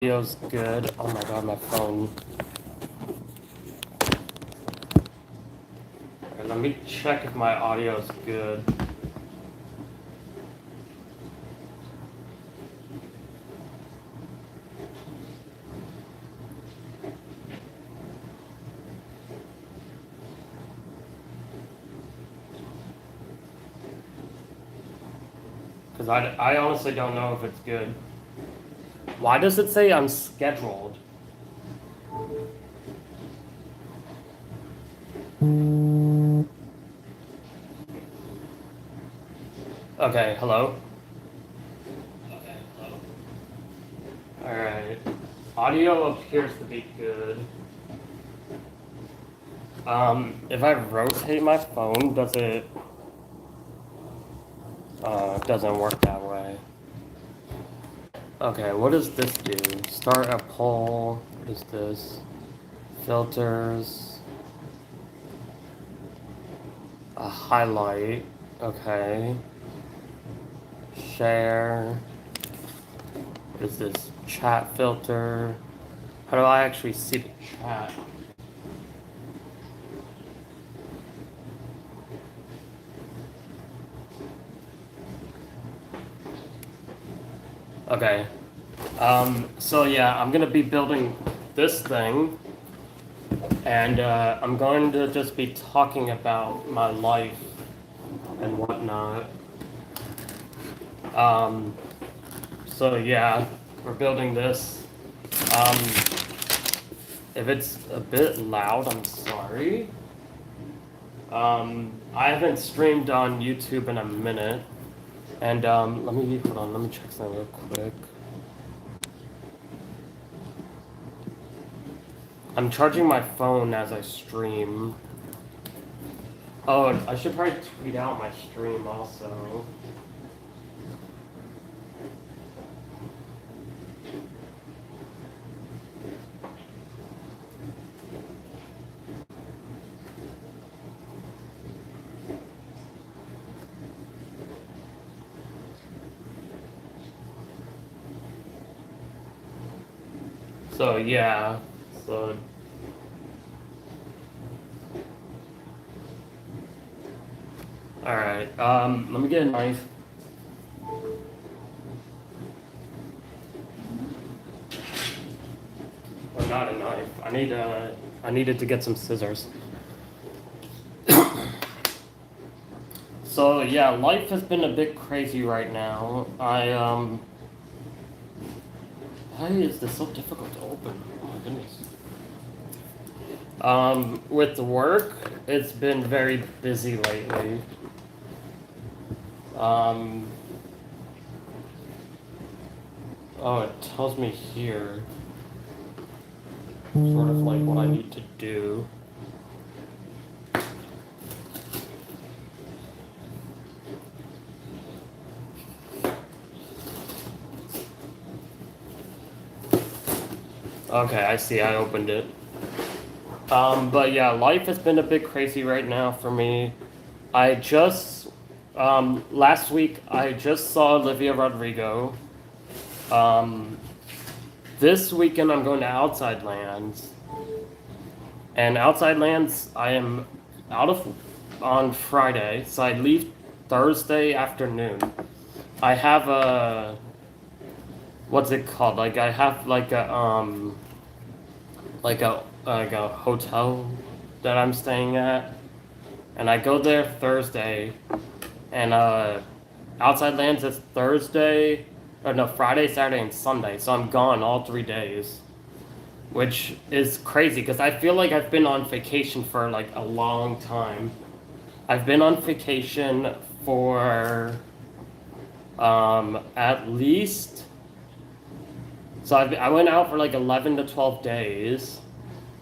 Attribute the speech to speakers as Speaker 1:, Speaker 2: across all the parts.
Speaker 1: Audio's good. Oh my god, my phone. Okay, let me check if my audio's good. Because I honestly don't know if it's good. Why does it say I'm scheduled? Okay, hello? Alright. Audio appears to be good. If I rotate my phone, doesn't work that way. Okay, what does this do? Start a poll. What is this? Filters. A highlight. Okay. Share. What is this? Chat filter. How do I actually see the chat? Okay. So yeah, I'm gonna be building this thing, and I'm going to just be talking about my life and whatnot. So yeah, we're building this. If it's a bit loud, I'm sorry. I haven't streamed on YouTube in a minute. And let me check something real quick. I'm charging my phone as I stream. Oh, I should probably tweet out my stream also. So yeah, so all right. Let me get a knife. Or not a knife. I needed to get some scissors. So yeah, life has been a bit crazy right now. Why is this so difficult to open? Oh my goodness. With work, it's been very busy lately. Oh, it tells me here, sort of like what I need to do. Okay, I see, I opened it. But yeah, life has been a bit crazy right now for me. I just, last week, I just saw Olivia Rodrigo. This weekend, I'm going to Outside Lands. And Outside Lands, I am out of on Friday, so I leave Thursday afternoon. I have a, what's it called? Like I have like a hotel that I'm staying at, and I go there Thursday, and Outside Lands is Thursday, or no, Friday, Saturday, and Sunday. So I'm gone all 3 days, which is crazy because I feel like I've been on vacation for like a long time. I've been on vacation for at least. So I went out for like 11 to 12 days.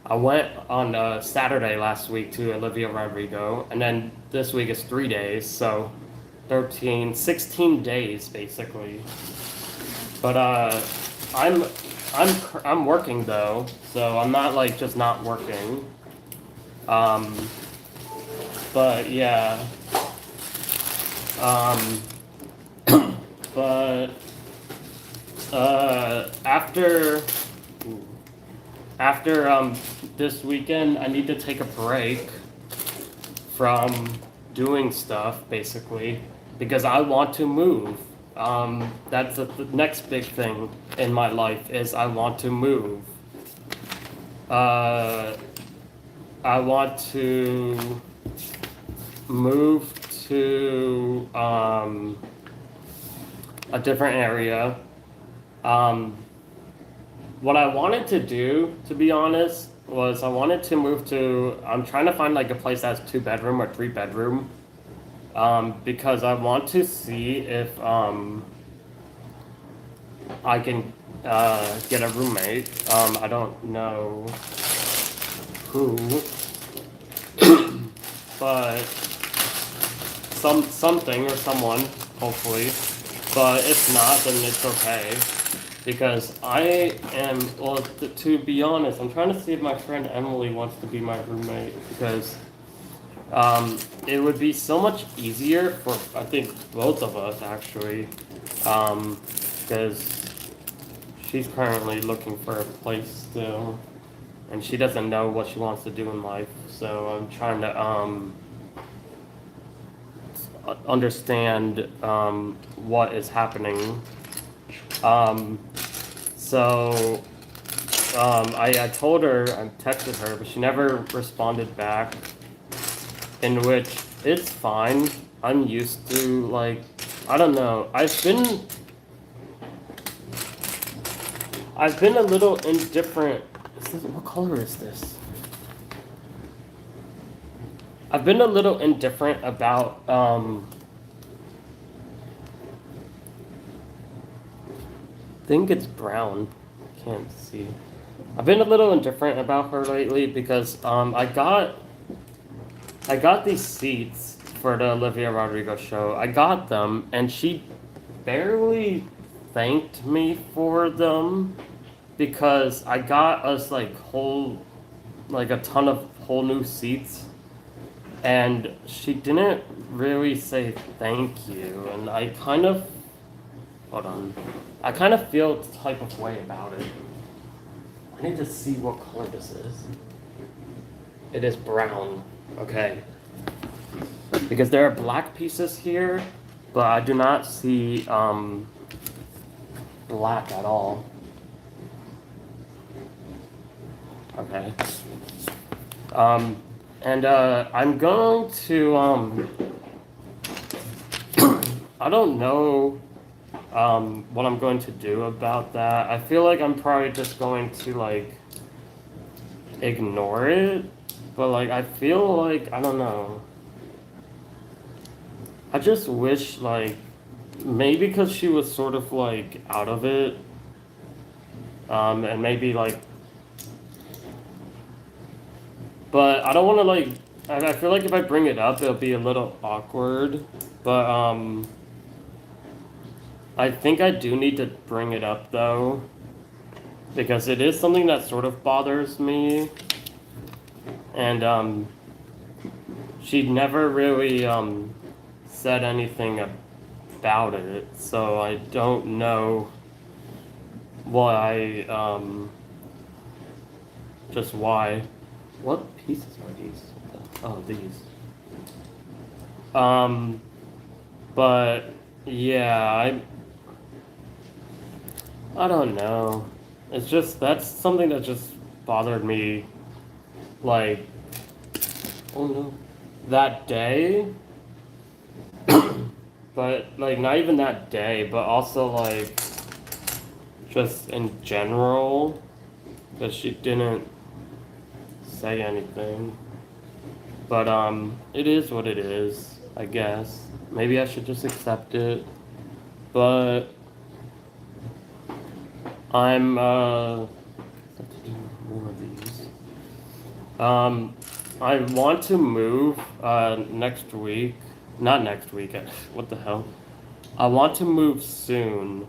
Speaker 1: I went on Saturday last week to Olivia Rodrigo, and then this week is 3 days, so 13, 16 days basically. But I'm I'm working though, so I'm not like just not working. But yeah. Um, but After this weekend, I need to take a break from doing stuff, basically, because I want to move. That's the next big thing in my life is I want to move. Uh, I want to move to a different area. Um, what I wanted to do, to be honest, was I wanted to move to. I'm trying to find like a place that's 2 bedroom or 3 bedroom. Because I want to see if I can get a roommate. I don't know who, but something or someone, hopefully. But if not, then it's okay. Because I am, well, to be honest, I'm trying to see if my friend Emily wants to be my roommate. Because it would be so much easier for, I think, both of us, actually. Because she's currently looking for a place still. And she doesn't know what she wants to do in life. So I'm trying to, understand what is happening. So I told her, I texted her, but she never responded back. In which it's fine. I'm used to like, I don't know. I've been a little indifferent. What color is this? I've been a little indifferent about I think it's brown. Can't see. I've been a little indifferent about her lately because I got these seats for the Olivia Rodrigo show. I got them and she barely thanked me for them because I got us like a ton of whole new seats. And she didn't really say thank you, and I kind of, hold on, I kind of feel the type of way about it. I need to see what color this is. It is brown, okay. Because there are black pieces here, but I do not see black at all. Okay. And I'm going to I don't know what I'm going to do about that. I feel like I'm probably just going to like ignore it, but like I feel like I don't know. I just wish like maybe because she was sort of like out of it, and maybe like, but I don't want to like. I feel like if I bring it up, it'll be a little awkward. But I think I do need to bring it up though, because it is something that sort of bothers me, and she never really said anything about it, so I don't know why. Just why. What pieces are these? Oh, these. But yeah, I don't know. It's just that's something that just bothered me, like, oh no, that day. But like not even that day, but also like just in general, that she didn't say anything. But it is what it is, I guess. Maybe I should just accept it. But I'm have to do more of these. I want to move next week. Not next week. What the hell? I want to move soon.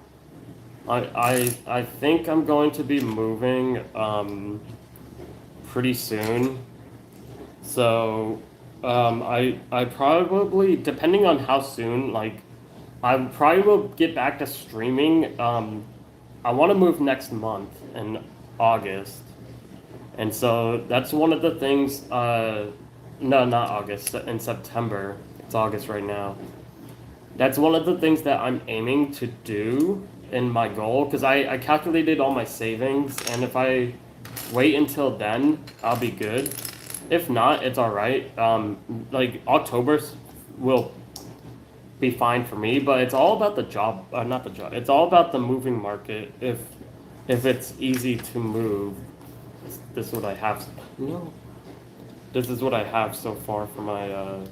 Speaker 1: I think I'm going to be moving pretty soon. So I probably, depending on how soon, like I probably will get back to streaming I want to move next month in August, and so that's one of the things. No, not August. In September. It's August right now. That's one of the things that I'm aiming to do in my goal because I calculated all my savings, and if I wait until then, I'll be good. If not, it's all right. Like October will be fine for me, but it's all about the job, not the job. It's all about the moving market. If it's easy to move, this is what I have. No, this is what I have so far for my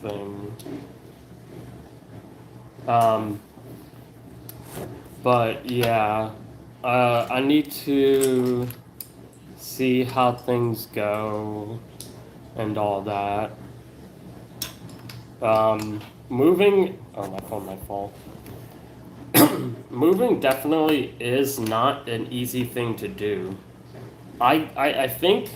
Speaker 1: thing. Um, but yeah, I need to see how things go and all that. Moving. Oh, my phone might fall. Moving definitely is not an easy thing to do. I think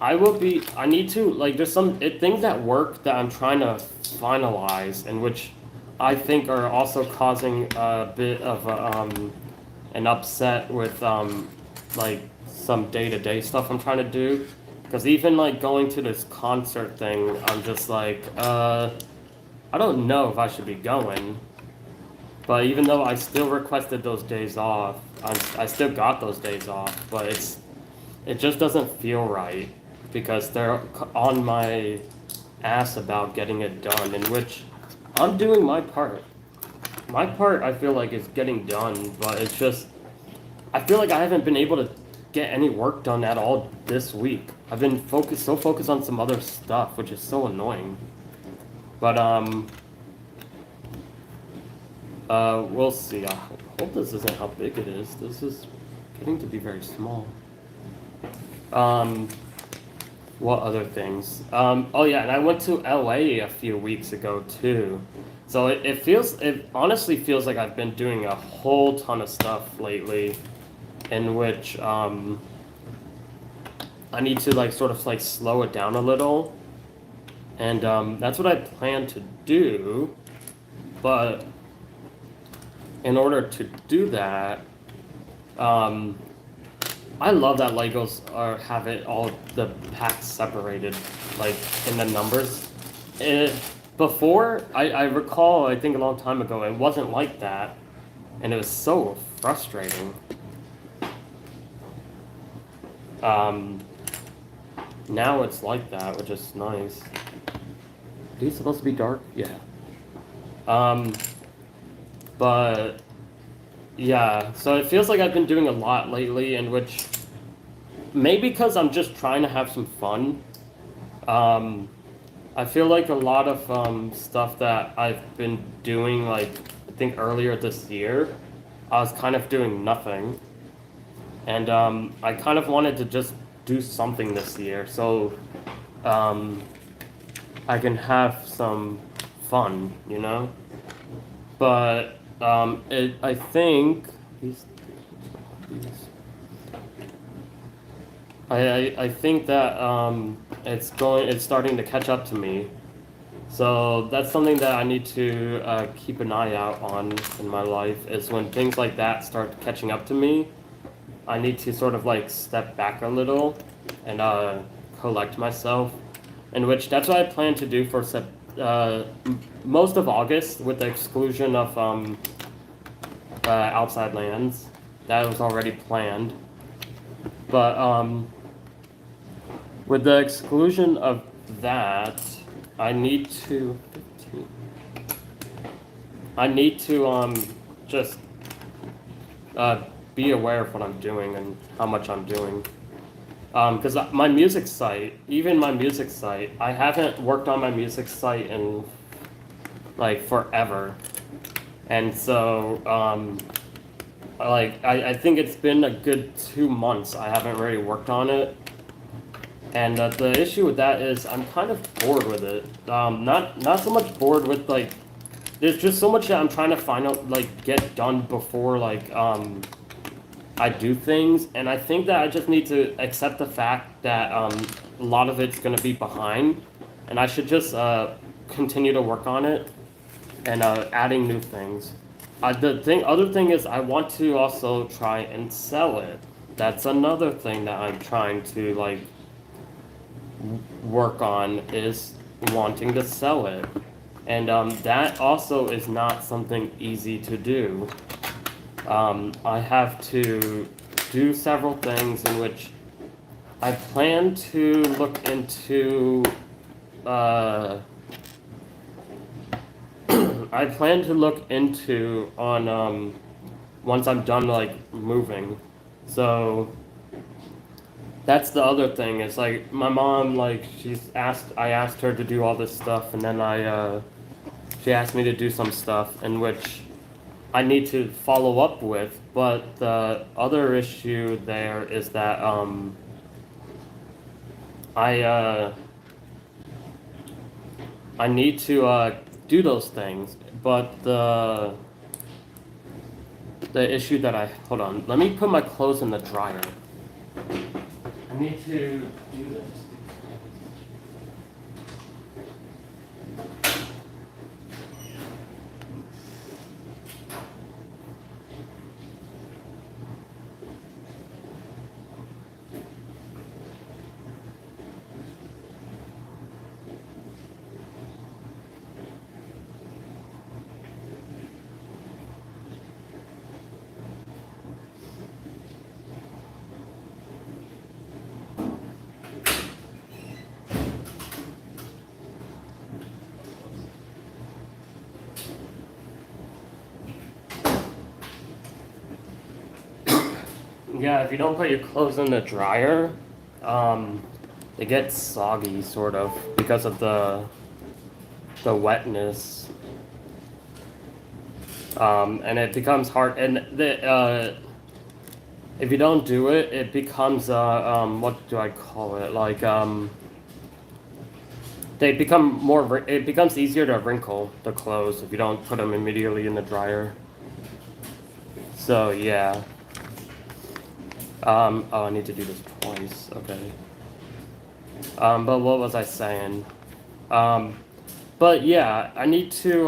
Speaker 1: I will be. I need to like. There's some things at work that I'm trying to finalize, and which I think are also causing a bit of an upset with like some day to day stuff I'm trying to do. Because even like going to this concert thing, I'm just like, I don't know if I should be going. But even though I still requested those days off, I still got those days off. But it just doesn't feel right because they're on my ass about getting it done, in which I'm doing my part. My part, I feel like, is getting done, but it's just I feel like I haven't been able to get any work done at all this week. I've been so focused on some other stuff, which is so annoying. But we'll see. I hope this isn't how big it is. This is getting to be very small. What other things? Oh yeah, and I went to LA a few weeks ago too. So it honestly feels like I've been doing a whole ton of stuff lately, in which I need to like sort of like slow it down a little, and that's what I plan to do. But in order to do that, um, I love that Legos have it all the packs separated, like in the numbers. It, before I recall, I think a long time ago, it wasn't like that, and it was so frustrating. Um, Now it's like that, which is nice. Are these supposed to be dark? Yeah. Um, but yeah, so it feels like I've been doing a lot lately, in which maybe because I'm just trying to have some fun. Um, I feel like a lot of stuff that I've been doing, like I think earlier this year, I was kind of doing nothing, and I kind of wanted to just do something this year, so um, I can have some fun, you know. But I think these I think that it's starting to catch up to me. So that's something that I need to keep an eye out on in my life is when things like that start catching up to me. I need to sort of like step back a little and collect myself. In which that's what I plan to do for most of August, with the exclusion of outside lands. That was already planned. But with the exclusion of that, I need to. 15. I need to just be aware of what I'm doing and how much I'm doing. Because my music site, even my music site, I haven't worked on my music site in like forever, and so I think it's been a good 2 months I haven't really worked on it. And the issue with that is I'm kind of bored with it. Not so much bored with like, there's just so much that I'm trying to find out like get done before like I do things, and I think that I just need to accept the fact that a lot of it's gonna be behind, and I should just continue to work on it and adding new things. Other thing is I want to also try and sell it. That's another thing that I'm trying to like work on is wanting to sell it. And that also is not something easy to do. I have to do several things in which I plan to look into. Uh, I plan to look into on once I'm done like moving. So that's the other thing. It's like my mom like I asked her to do all this stuff and then she asked me to do some stuff in which I need to follow up with, but the other issue there is that I uh I need to do those things, but the issue that I hold on, let me put my clothes in the dryer. I need to do this. Yeah, if you don't put your clothes in the dryer, um, they get soggy sort of because of the wetness. And it becomes hard. And if you don't do it, it becomes what do I call it? Like they become it becomes easier to wrinkle the clothes if you don't put them immediately in the dryer. So yeah. Oh, I need to do this twice. Okay. But what was I saying? Um, but yeah, I need to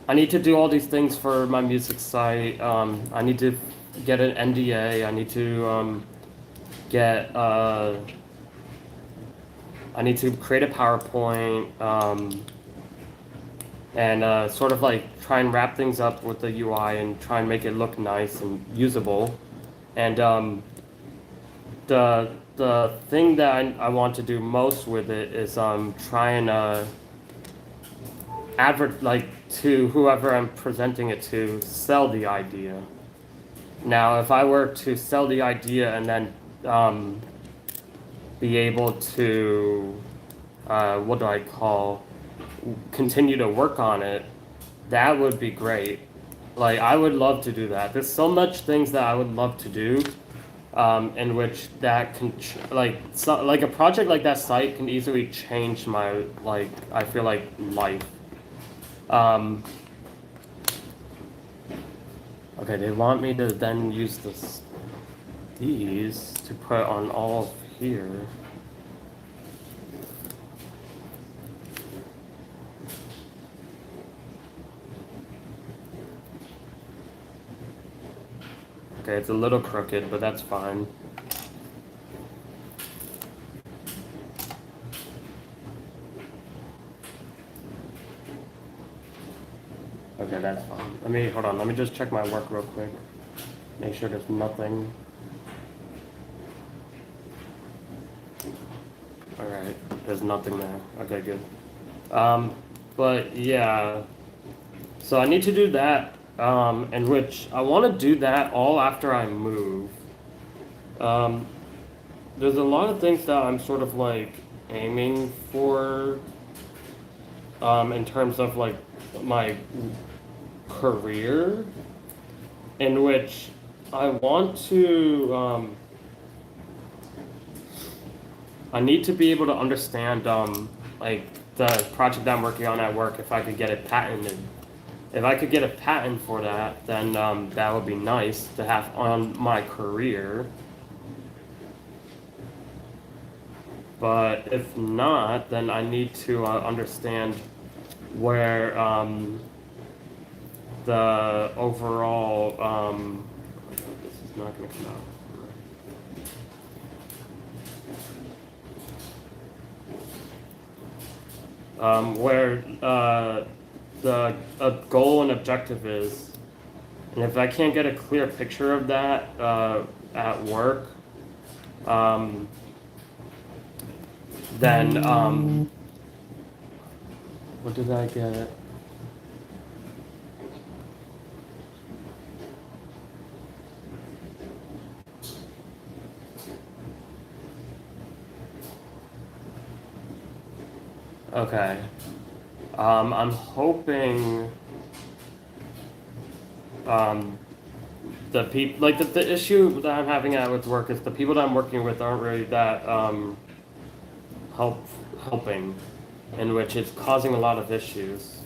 Speaker 1: do all these things for my music site. I need to get an NDA. I need to get I need to create a PowerPoint and sort of like try and wrap things up with the UI and try and make it look nice and usable. And the thing that I want to do most with it is try and like to whoever I'm presenting it to sell the idea. Now, if I were to sell the idea and then be able to what do I call continue to work on it, that would be great. Like I would love to do that. There's so much things that I would love to do, in which that can like a project like that site can easily change my like I feel like life. Um, okay, they want me to then use these to put on all of here. Okay, it's a little crooked, but that's fine. Okay, that's fine. Hold on, let me just check my work real quick. Make sure there's nothing. Alright, there's nothing there. Okay, good. But yeah, so I need to do that, in which I want to do that all after I move. Um, there's a lot of things that I'm sort of like aiming for, in terms of like my career, in which I want to, I need to be able to understand, like the project that I'm working on at work, if I could get it patented. If I could get a patent for that, then that would be nice to have on my career. But if not, then I need to understand where the overall, this is not going to come out. Where the goal and objective is. And if I can't get a clear picture of that at work, then what did I get? Okay. I'm hoping the people like the issue that I'm having at with work is the people that I'm working with aren't really that helping, in which it's causing a lot of issues.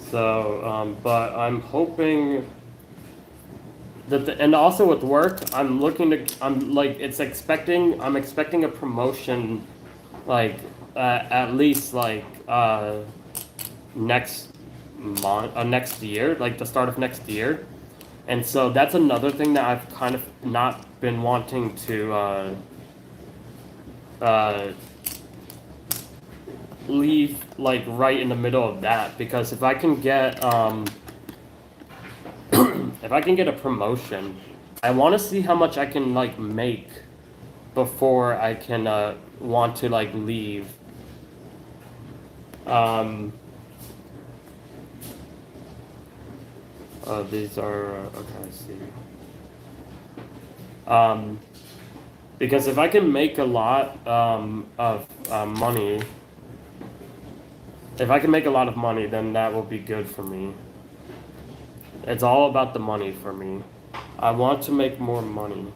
Speaker 1: So, but I'm hoping that and also with work, I'm expecting a promotion, like at least like next next year, like the start of next year. And so that's another thing that I've kind of not been wanting to leave like right in the middle of that, because if I can get if I can get a promotion, I want to see how much I can like make before I can want to like leave. These are okay. I see. Because if I can make a lot of money, if I can make a lot of money, then that will be good for me. It's all about the money for me. I want to make more money,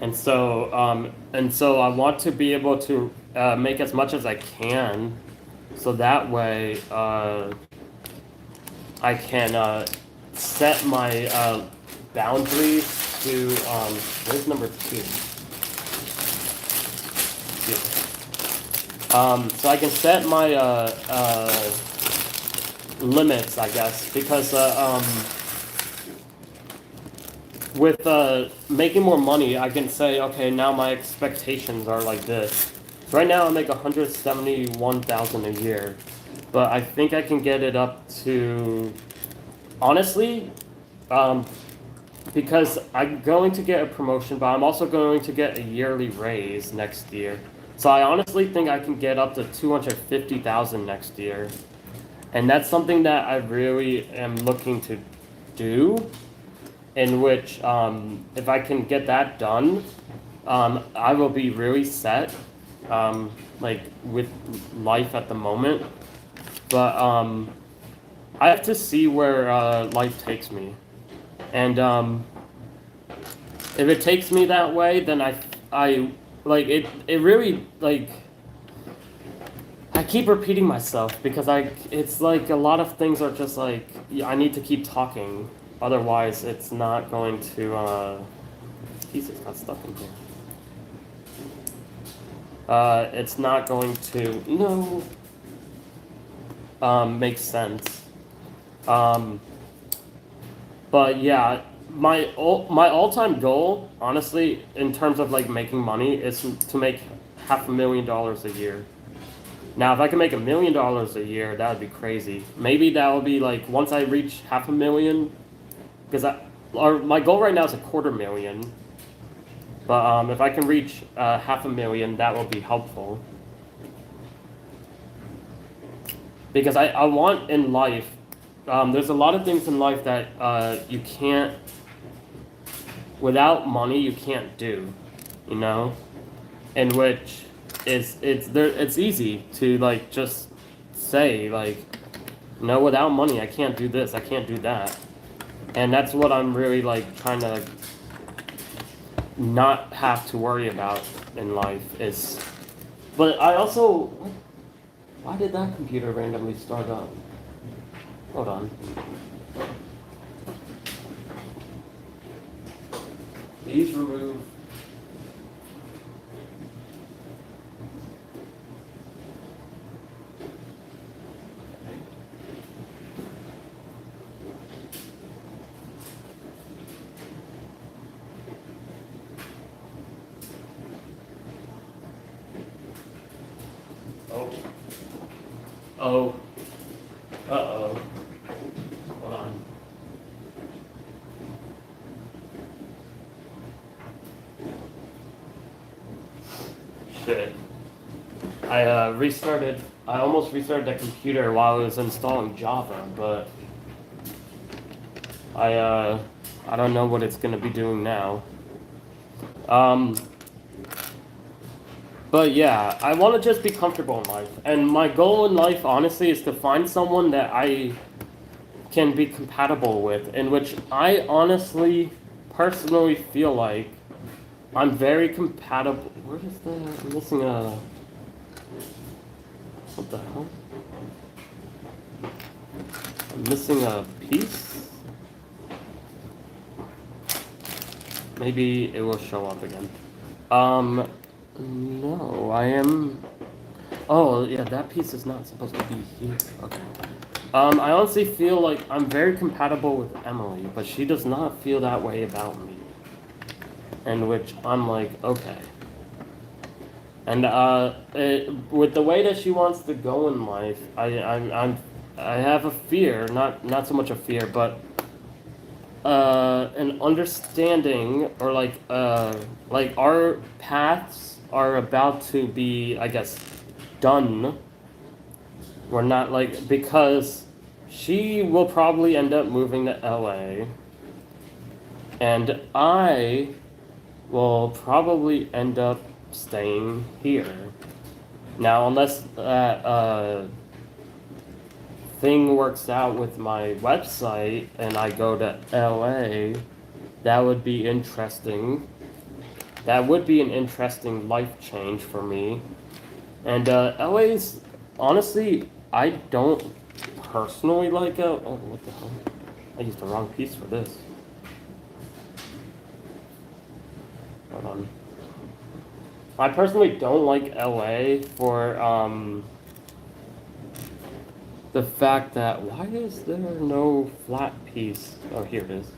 Speaker 1: and so I want to be able to make as much as I can, so that way I can set my boundaries to where's number 2? Yeah. So I can set my limits, I guess, because with making more money, I can say, okay, now my expectations are like this. So right now I make $171,000 a year, but I think I can get it up to, honestly, because I'm going to get a promotion, but I'm also going to get a yearly raise next year. So I honestly think I can get up to $250,000 next year. And that's something that I really am looking to do, in which if I can get that done, I will be really set, like with life at the moment. But I have to see where life takes me. And if it takes me that way, then I like it really, like, I keep repeating myself because it's like a lot of things are just like, I need to keep talking, otherwise it's not going to Jesus got stuck in here. It's not going to make sense. But yeah, my all-time goal, honestly, in terms of like making money, is to make $500,000 a year. Now, if I can make $1 million a year, that would be crazy. Maybe that will be like once I reach $500,000, because my goal right now is $250,000. But if I can reach $500,000, that will be helpful. Because I want in life. There's a lot of things in life that you can't, without money, you can't do, you know, in which it's easy to like just say like, no, without money I can't do this, I can't do that, and that's what I'm really like trying to not have to worry about in life is. But I also, why did that computer randomly start up? Hold on. Please remove. Uh-oh. Uh-oh. Hold on. Shit. I almost restarted the computer while I was installing Java, but I don't know what it's gonna be doing now. Um, but yeah, I want to just be comfortable in life, and my goal in life, honestly, is to find someone that I can be compatible with, in which I honestly, personally feel like I'm very compatible. Where is the? I'm missing a. What the hell? I'm missing a piece. Maybe it will show up again. No, I am. Oh, yeah, that piece is not supposed to be here. Okay. I honestly feel like I'm very compatible with Emily, but she does not feel that way about me. And which I'm like, okay. And with the way that she wants to go in life, I have a fear, not so much a fear, but an understanding, or like our paths are about to be, I guess, done. We're not like, because she will probably end up moving to LA, and I will probably end up staying here. Now, unless that thing works out with my website and I go to LA, that would be interesting. That would be an interesting life change for me. And LA's, honestly, I don't personally like it. Oh, what the hell? I used the wrong piece for this. Hold on. I personally don't like LA for the fact that, why is there no flat piece? Oh, here it is.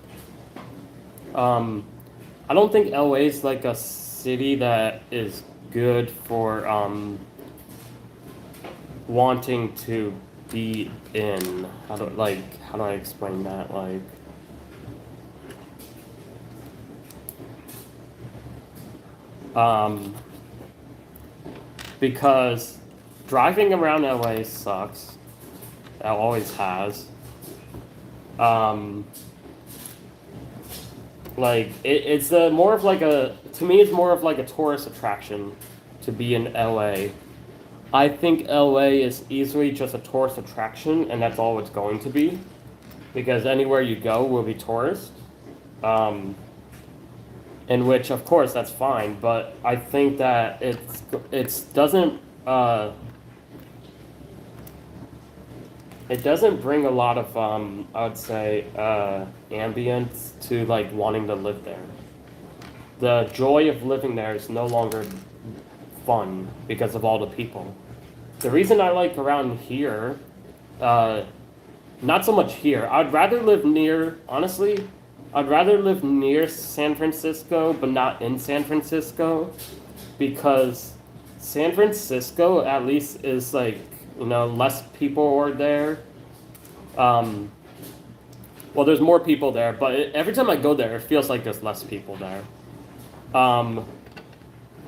Speaker 1: I don't think LA is like a city that is good for wanting to be in. How do I explain that? Like, because driving around LA sucks. It always has. Like it's more of like to me it's more of like a tourist attraction to be in LA. I think LA is easily just a tourist attraction, and that's all it's going to be, because anywhere you go will be tourist. In which, of course, that's fine, but I think that it doesn't bring a lot of I would say ambience to like wanting to live there. The joy of living there is no longer fun because of all the people. The reason I like around here, not so much here. I'd rather live near San Francisco, but not in San Francisco, because San Francisco at least is like, less people are there. Well, there's more people there, but every time I go there, it feels like there's less people there.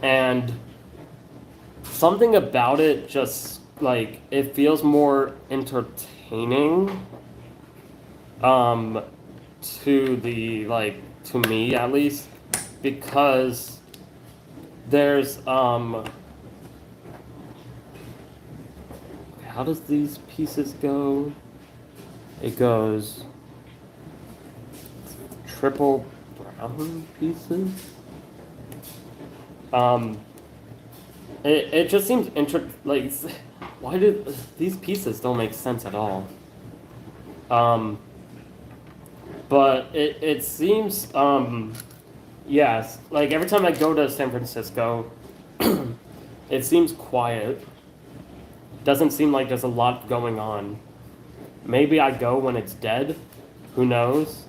Speaker 1: And something about it just, like, it feels more entertaining, to me at least, because there's, how does these pieces go? It goes triple brown pieces. It just seems like, why did these pieces don't make sense at all? But it seems, yes, like every time I go to San Francisco, it seems quiet. Doesn't seem like there's a lot going on. Maybe I go when it's dead, who knows?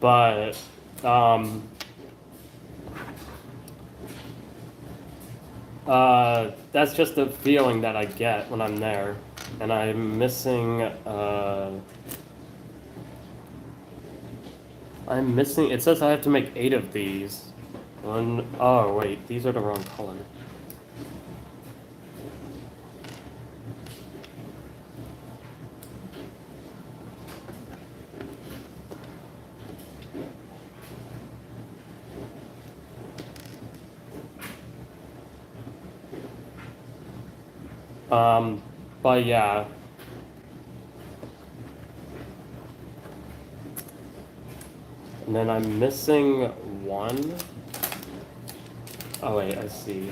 Speaker 1: But that's just the feeling that I get when I'm there. and I'm missing, it says I have to make 8 of these. Oh wait, these are the wrong color. But yeah. And then I'm missing 1. Oh wait, I see.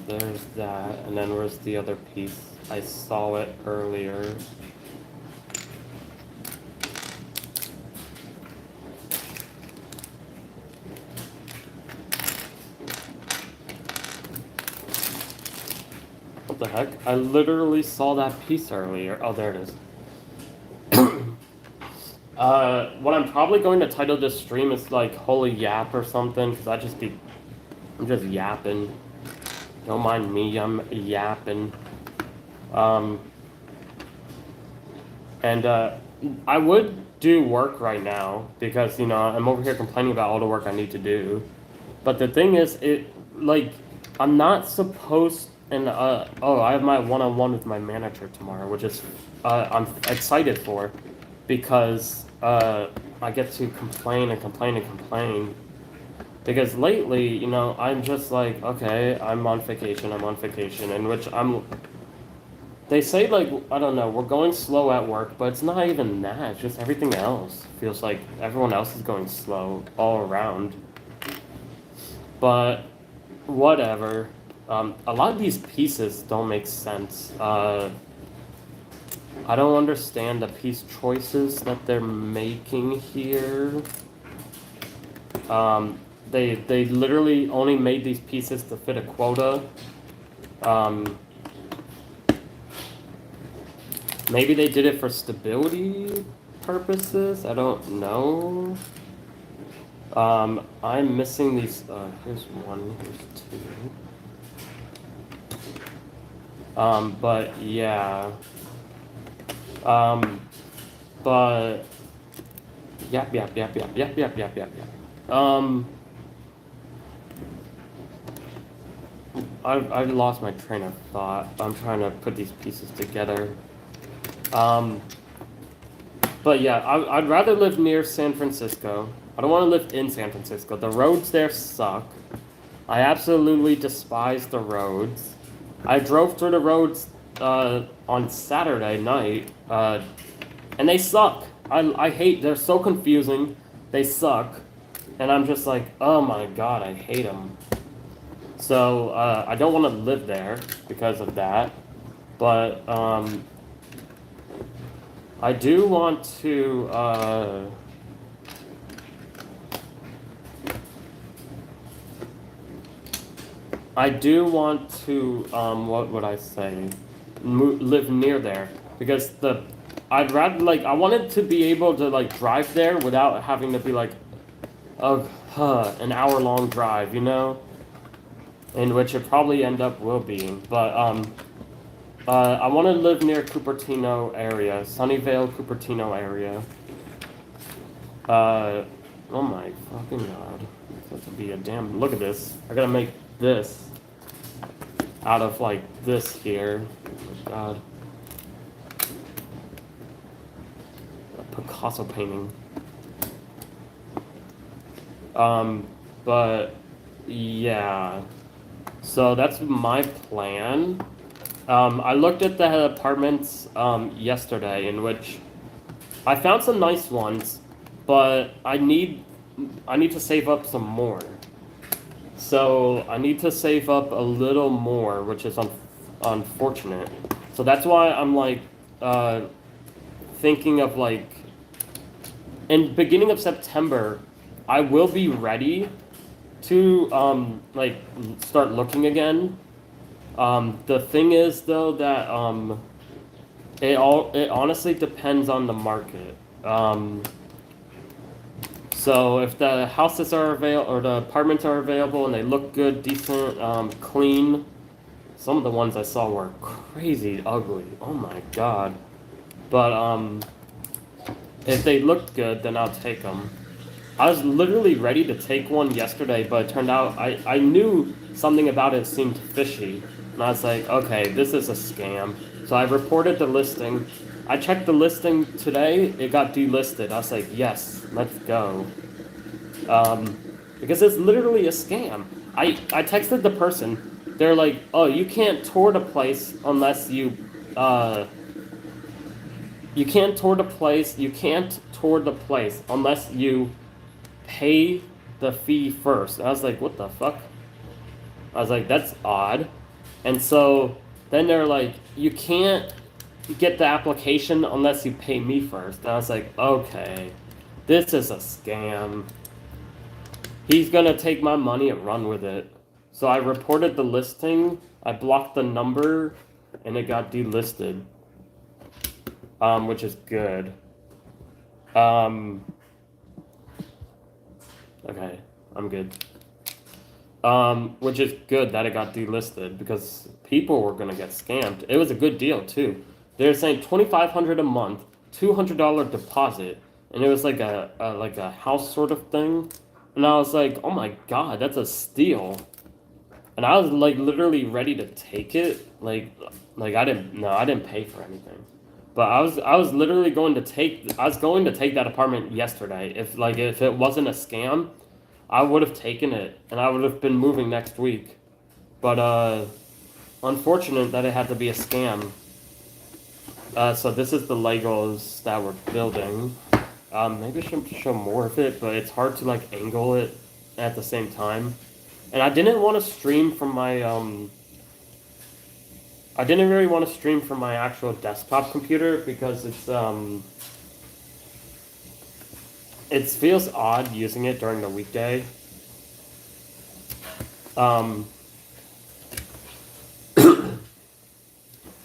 Speaker 1: There's that, and then where's the other piece? I saw it earlier. What the heck? I literally saw that piece earlier. Oh, there it is. What I'm probably going to title this stream is like Holy Yap or something, because I'm just yapping. Don't mind me, I'm yapping. And I would do work right now, because, you know, I'm over here complaining about all the work I need to do. But the thing is, I'm not supposed, and, I have my one-on-one with my manager tomorrow, which is, I'm excited for, because, I get to complain and complain and complain. Because lately, you know, I'm just like, okay, I'm on vacation, in which they say, like, I don't know, we're going slow at work, but it's not even that, it's just everything else. Feels like everyone else is going slow all around. But, whatever. A lot of these pieces don't make sense. I don't understand the piece choices that they're making here. They literally only made these pieces to fit a quota. Maybe they did it for stability purposes. I don't know. I'm missing these. Here's 1. Here's 2. But yeah. But yap. I lost my train of thought. I'm trying to put these pieces together. But yeah, I'd rather live near San Francisco. I don't want to live in San Francisco. The roads there suck. I absolutely despise the roads. I drove through the roads on Saturday night, and they suck. I hate. They're so confusing. They suck, and I'm just like, oh my god, I hate them. So I don't want to live there because of that, but I do want to. What would I say? Live near there, because I'd rather, like, I wanted to be able to, like, drive there without having to be like, an hour-long drive, you know? In which it probably will be. But I want to live near Cupertino area, Sunnyvale, Cupertino area. Oh my fucking god, this has to be a damn. Look at this. I gotta make this out of, like, this here. Oh my god. A Picasso painting. But yeah. So that's my plan. I looked at the apartments yesterday, in which I found some nice ones, but I need to save up some more. So I need to save up a little more, which is unfortunate. So that's why I'm, like, thinking of, like, in beginning of September, I will be ready to like, start looking again. The thing is, though, that it honestly depends on the market. So if the houses are available, or the apartments are available and they look good, decent, clean, some of the ones I saw were crazy ugly. Oh my god. But if they looked good, then I'll take them. I was literally ready to take one yesterday, but it turned out I knew something about it seemed fishy. And I was like, okay, this is a scam. So I reported the listing. I checked the listing today, it got delisted. I was like, yes, let's go. Because it's literally a scam. I texted the person. They're like, oh, you can't tour the place unless you can't tour the place. You can't tour the place unless you pay the fee first. And I was like, what the fuck? I was like, that's odd. And so then they're like, you can't get the application unless you pay me first. And I was like, okay, this is a scam. He's gonna take my money and run with it. So I reported the listing, I blocked the number, and it got delisted. Which is good. Okay, I'm good. Which is good that it got delisted because people were gonna get scammed. It was a good deal too. They were saying $2,500 a month, $200 deposit, and it was like a house sort of thing. And I was like, oh my god, that's a steal. And I was like literally ready to take it. Like I didn't pay for anything. But I was literally going to take that apartment yesterday. If it wasn't a scam, I would have taken it and I would have been moving next week. But unfortunate that it had to be a scam. So this is the Legos that we're building. Maybe I should show more of it, but it's hard to like angle it at the same time. And I didn't want to stream from my I didn't really want to stream from my actual desktop computer because it feels odd using it during the weekday.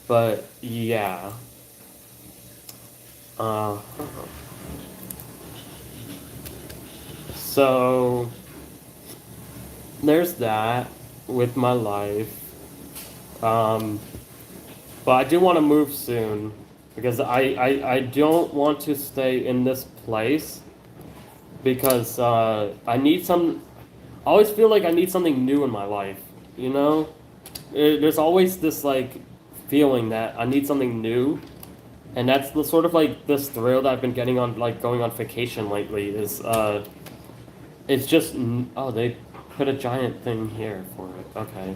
Speaker 1: But yeah. So there's that with my life. But I do want to move soon because I don't want to stay in this place because I need some. I always feel like I need something new in my life. You know, there's always this like feeling that I need something new, and that's the sort of like this thrill that I've been getting on like going on vacation lately. It's just oh they put a giant thing here for it. Okay.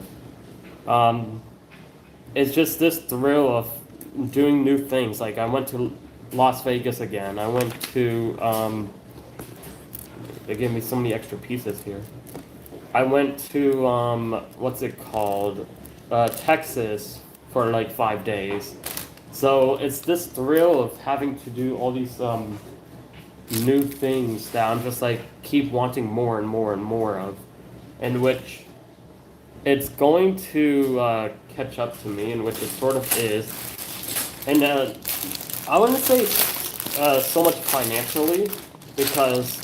Speaker 1: It's just this thrill of doing new things. Like I went to Las Vegas again. I went to they gave me so many extra pieces here. I went to what's it called? Texas for like 5 days. So it's this thrill of having to do all these new things that I'm just like keep wanting more and more and more of, in which it's going to catch up to me, in which it sort of is. And I wouldn't say so much financially, because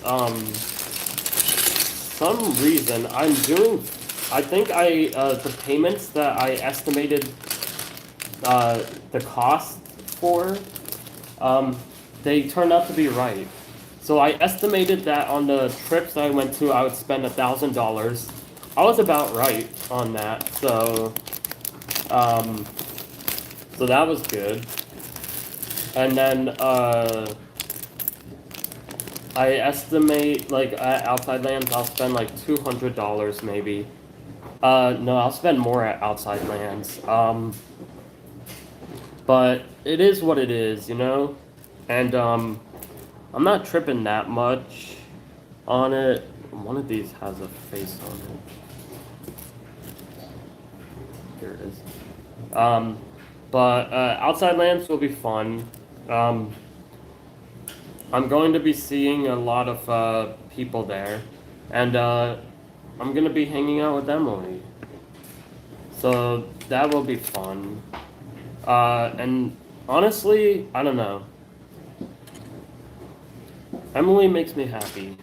Speaker 1: some reason I'm doing. I think the payments that I estimated the cost for, they turned out to be right. So I estimated that on the trips I went to, I would spend $1,000. I was about right on that, so that was good. And then I estimate like at Outside Lands I'll spend like $200 maybe. No, I'll spend more at Outside Lands. But it is what it is, you know? And I'm not tripping that much on it. One of these has a face on it. Here it is. But Outside Lands will be fun. I'm going to be seeing a lot of people there, and I'm going to be hanging out with Emily. So that will be fun. And honestly, I don't know. Emily makes me happy.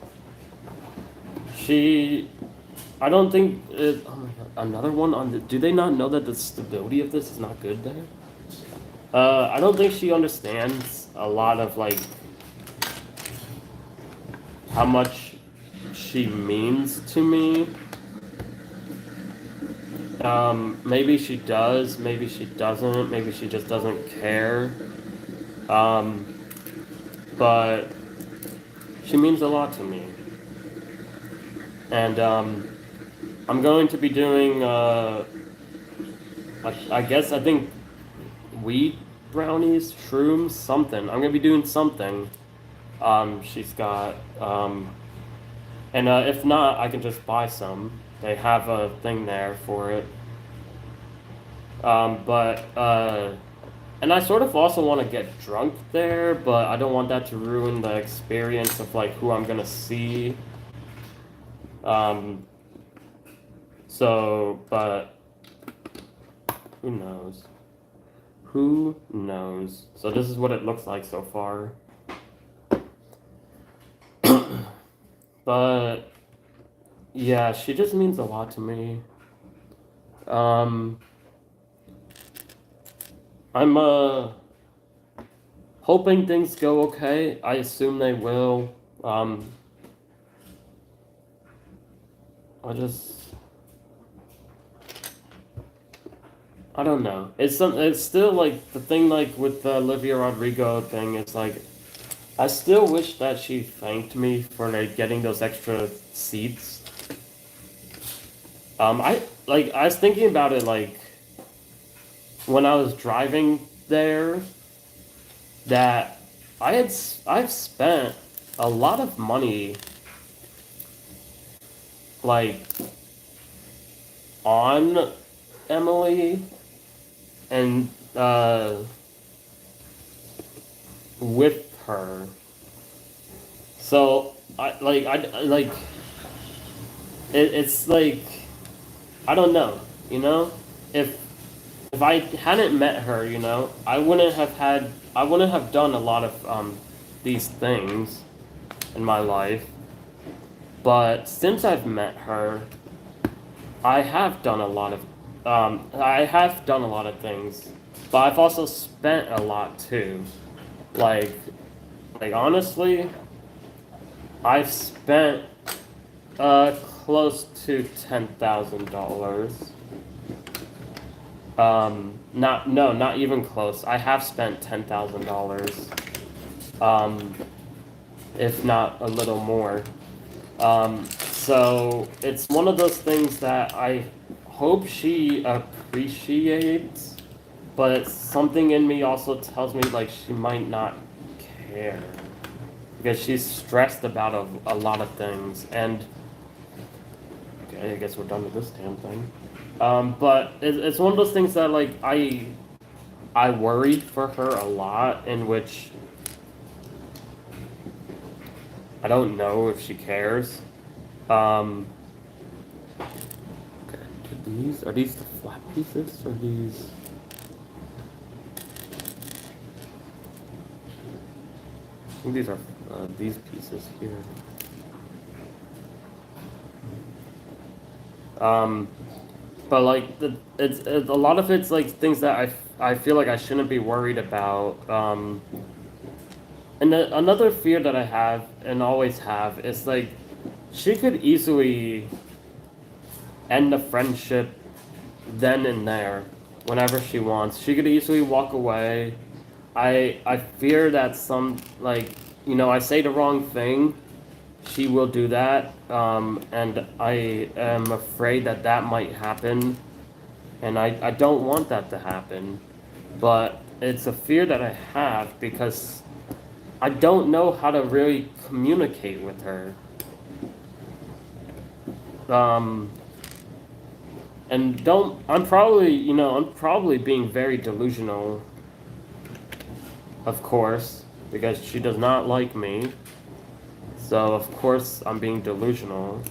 Speaker 1: I don't think, oh my god, another one on the. Do they not know that the stability of this is not good there? I don't think she understands a lot of like how much she means to me. Maybe she does, maybe she doesn't, maybe she just doesn't care. Um, but she means a lot to me. And I'm going to be doing, I guess, I think wheat brownies, shrooms, something. I'm going to be doing something. She's got, and if not, I can just buy some. They have a thing there for it. And I sort of also want to get drunk there, but I don't want that to ruin the experience of like who I'm gonna see. Um, but who knows? Who knows? So this is what it looks like so far. But yeah, she just means a lot to me. I'm hoping things go okay. I assume they will. I don't know. It's still like the thing like with the Olivia Rodrigo thing. It's like I still wish that she thanked me for like getting those extra seats. I was thinking about it like when I was driving there that I've spent a lot of money like on Emily and with her. So it's like I don't know, you know? If I hadn't met her, you know, I wouldn't have done a lot of these things in my life. But since I've met her, I have done a lot of I have done a lot of things. But I've also spent a lot too. Like honestly, I've spent close to $10,000. Not even close. I have spent $10,000. If not a little more. So it's one of those things that I hope she appreciates, but something in me also tells me like she might not care because she's stressed about a lot of things. And okay, I guess we're done with this damn thing. But it's one of those things that like I worry for her a lot, in which I don't know if she cares. Okay, are these the flat pieces or these? I think these are these pieces here. But like it's a lot of it's like things that I feel like I shouldn't be worried about. And another fear that I have and always have is like she could easily end the friendship then and there whenever she wants. She could easily walk away. I fear that some like you know I say the wrong thing, she will do that, and I am afraid that that might happen, and I don't want that to happen, but it's a fear that I have because I don't know how to really communicate with her. And don't I'm probably I'm probably being very delusional, of course, because she does not like me. So of course I'm being delusional.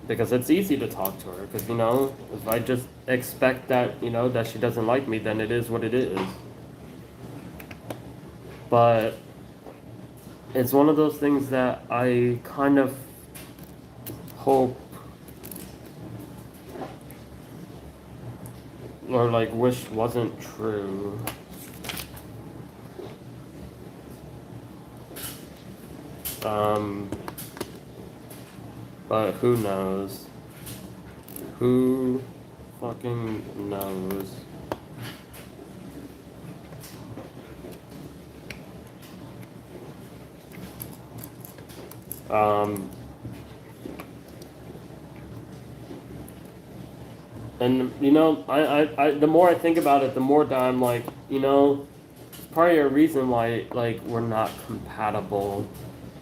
Speaker 1: Because it's easy to talk to her. Because if I just expect that that she doesn't like me, then it is what it is. But it's one of those things that I kind of hope or like wish wasn't true. Um, but who knows? Who fucking knows? Um, and you know, the more I think about it, the more that I'm like, you know, probably a reason why like we're not compatible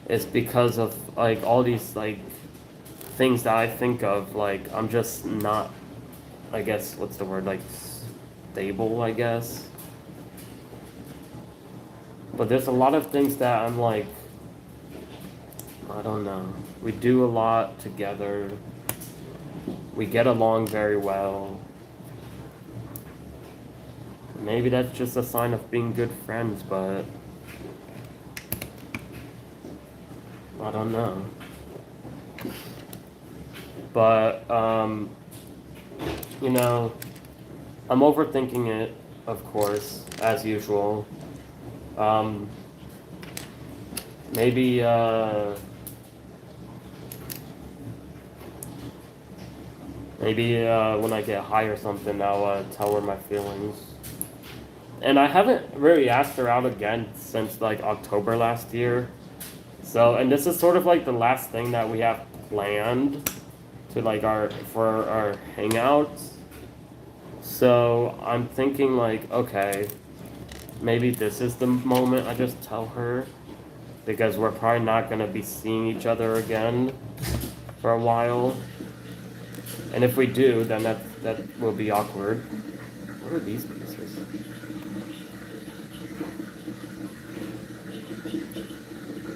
Speaker 1: is because of like all these like things that I think of. Like I'm just not, I guess, what's the word, like stable, I guess. But there's a lot of things that I'm like, I don't know. We do a lot together. We get along very well. Maybe that's just a sign of being good friends, but I don't know. But you know, I'm overthinking it, of course, as usual. Um, maybe when I get high or something, I'll tell her my feelings. And I haven't really asked her out again since like October last year. So, and this is sort of like the last thing that we have planned to like our hangouts. So I'm thinking like, okay, maybe this is the moment I just tell her because we're probably not gonna be seeing each other again for a while. And if we do, then that will be awkward. What are these pieces?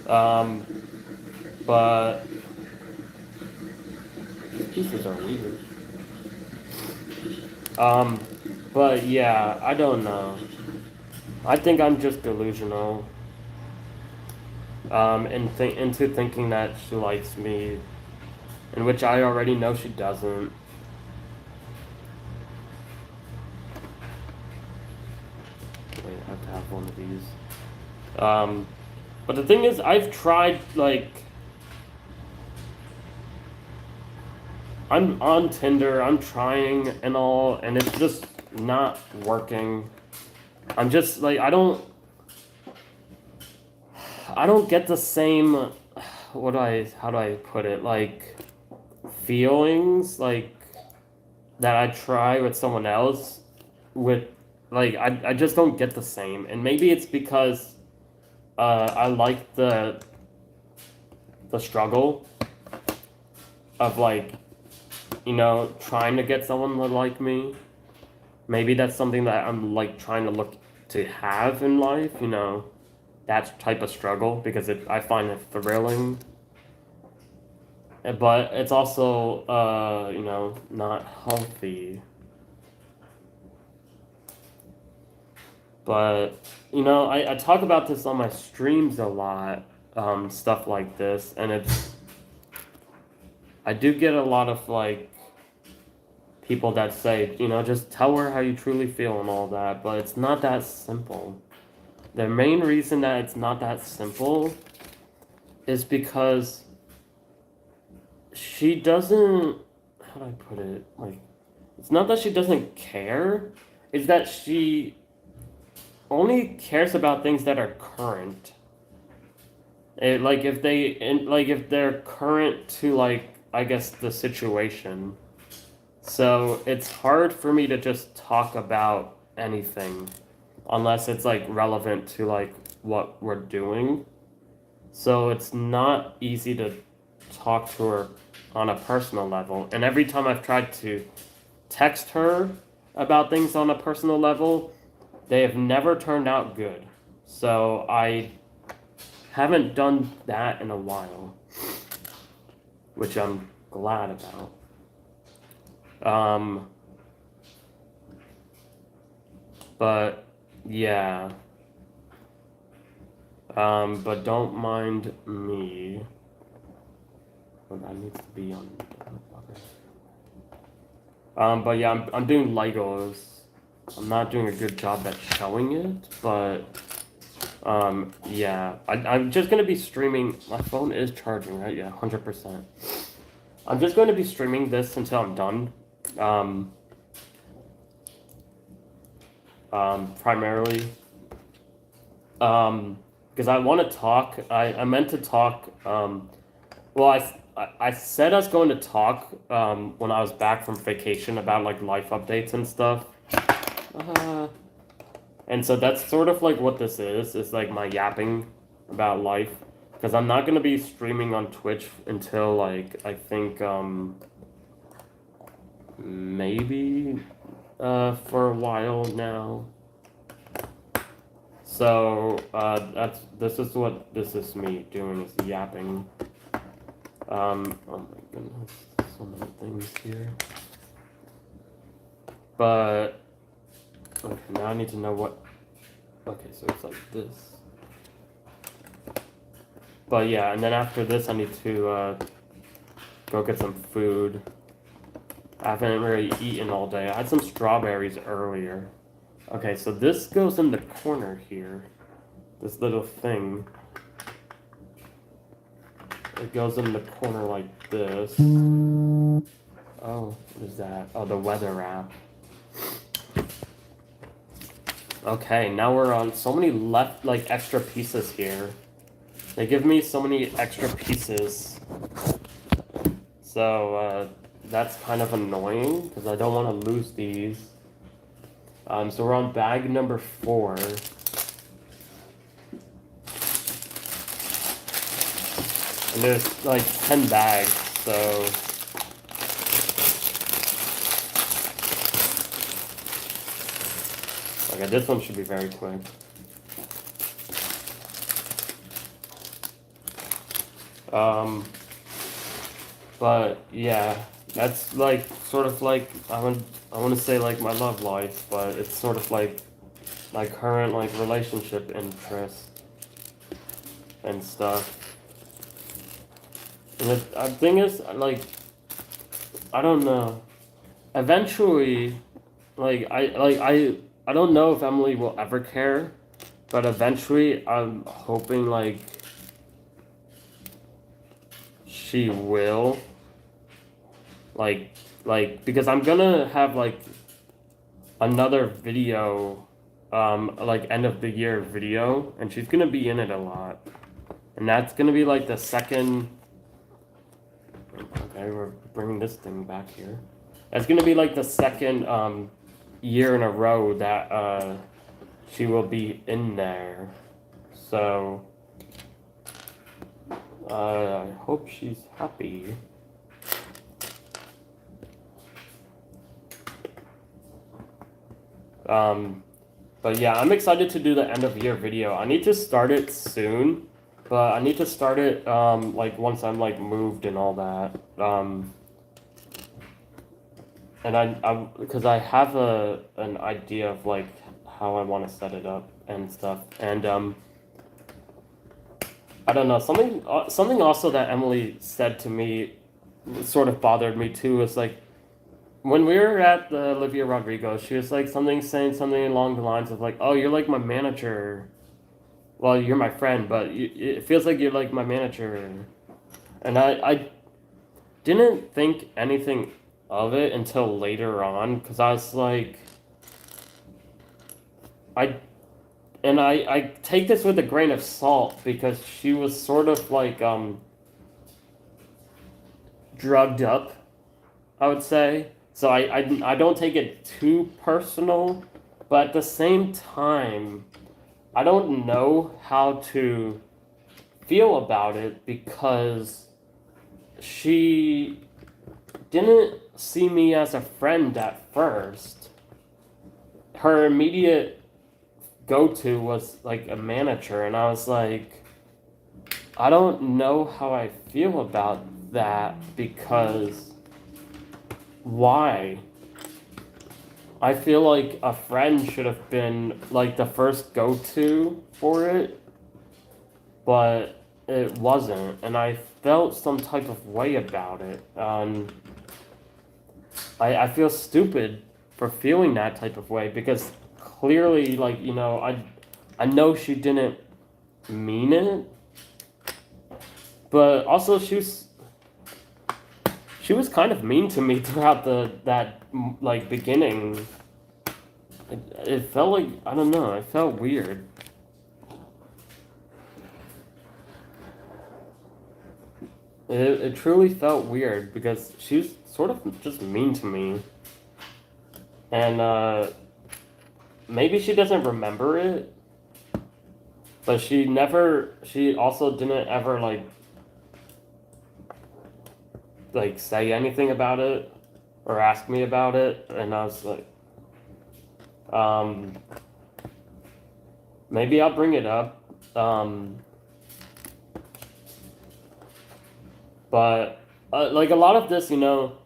Speaker 1: Um, but these pieces are weird. Um, but yeah, I don't know. I think I'm just delusional. Into thinking that she likes me, in which I already know she doesn't. Wait, I have to have one of these. But the thing is, I've tried like I'm on Tinder, I'm trying and all, and it's just not working. I'm just like I don't get the same how do I put it? Like feelings like that I try with someone else with like I just don't get the same. And maybe it's because I like the struggle of like, you know, trying to get someone to like me. Maybe that's something that I'm like trying to look to have in life, you know, that type of struggle because I find it thrilling. But it's also, you know, not healthy. But, you know, I talk about this on my streams a lot, stuff like this, and I do get a lot of like people that say, you know, just tell her how you truly feel and all that, but it's not that simple. The main reason that it's not that simple is because she doesn't, how do I put it? Like, it's not that she doesn't care, it's that she only cares about things that are current. Like if they're current to like I guess the situation. So it's hard for me to just talk about anything unless it's like relevant to like what we're doing. So it's not easy to talk to her on a personal level. And every time I've tried to text her about things on a personal level, they have never turned out good. So I haven't done that in a while, which I'm glad about. Um, but yeah. But don't mind me. Well, that needs to be on. But yeah, I'm doing Legos. I'm not doing a good job at showing it, but yeah, I'm just gonna be streaming. My phone is charging, right? Yeah, 100%. I'm just going to be streaming this until I'm done. Um, Primarily, because I want to talk. I meant to talk. Well, I said I was going to talk when I was back from vacation about like life updates and stuff. Uh, and so that's sort of like what this is. It's like my yapping about life. Because I'm not gonna be streaming on Twitch until like I think maybe for a while now. So this is what this is me doing, is yapping. Oh my goodness, so many things here. But okay, now I need to know what. Okay, so it's like this. But yeah, and then after this, I need to go get some food. I haven't really eaten all day. I had some strawberries earlier. Okay, so this goes in the corner here. This little thing. It goes in the corner like this. Oh, what is that? Oh, the weather app. Okay, now we're on so many left, like, extra pieces here. They give me so many extra pieces. So, that's kind of annoying, because I don't want to lose these. So we're on bag number 4. And there's like 10 bags, so okay, this one should be very quick. But yeah, that's like sort of like I want to say like my love life, but it's sort of like my current like relationship interest and stuff. And the thing is, like, I don't know. Eventually, I don't know if Emily will ever care, but eventually I'm hoping like she will. Like because I'm gonna have like another video, like end of the year video, and she's gonna be in it a lot, and that's gonna be like the second. Okay, we're bringing this thing back here. That's gonna be like the second year in a row that she will be in there. So I hope she's happy. But yeah, I'm excited to do the end of year video. I need to start it soon, but I need to start it like once I'm like moved and all that. And I because I have an idea of like how I want to set it up and stuff. And I don't know, something also that Emily said to me sort of bothered me too. Is like when we were at the Olivia Rodrigo, she was like saying something along the lines of like, "Oh, you're like my manager. Well, you're my friend, but it feels like you're like my manager." And I didn't think anything of it until later on, because I was like, I take this with a grain of salt, because she was sort of like drugged up, I would say. So I don't take it too personal, but at the same time, I don't know how to feel about it, because she didn't see me as a friend at first. Her immediate go-to was like a manager, and I was like, I don't know how I feel about that, because why? I feel like a friend should have been like the first go-to for it, but it wasn't, and I felt some type of way about it. I feel stupid for feeling that type of way because clearly, like, you know, I know she didn't mean it, but also she was kind of mean to me throughout that like beginning. It felt like, I don't know, it felt weird. It truly felt weird because she was sort of just mean to me. And maybe she doesn't remember it, but she also didn't ever like say anything about it or ask me about it. And I was like, um, maybe I'll bring it up. But like a lot of this, you know,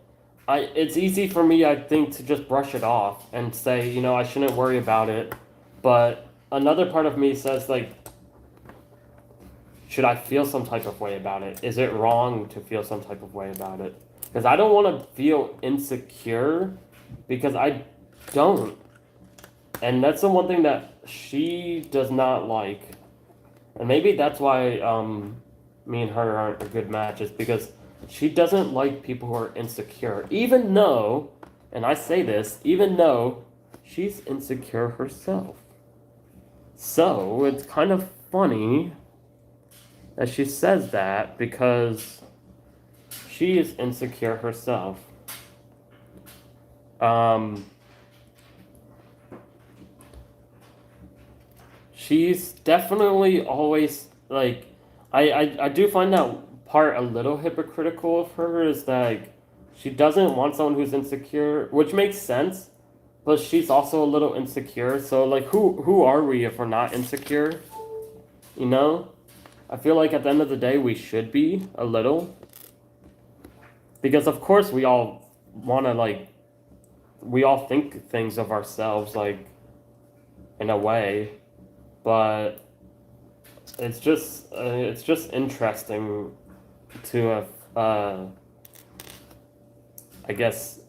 Speaker 1: it's easy for me, I think, to just brush it off and say, you know, I shouldn't worry about it. But another part of me says, like, should I feel some type of way about it? Is it wrong to feel some type of way about it? Because I don't want to feel insecure because I don't. And that's the one thing that she does not like. And maybe that's why me and her aren't a good match, is because she doesn't like people who are insecure. Even though, and I say this, even though she's insecure herself. So it's kind of funny that she says that because she is insecure herself. She's definitely always like, I do find that part a little hypocritical of her, is that like, she doesn't want someone who's insecure, which makes sense, but she's also a little insecure. So like, who are we if we're not insecure? You know? I feel like at the end of the day we should be a little. Because of course we all want to like, we all think things of ourselves like in a way, but it's just interesting to I guess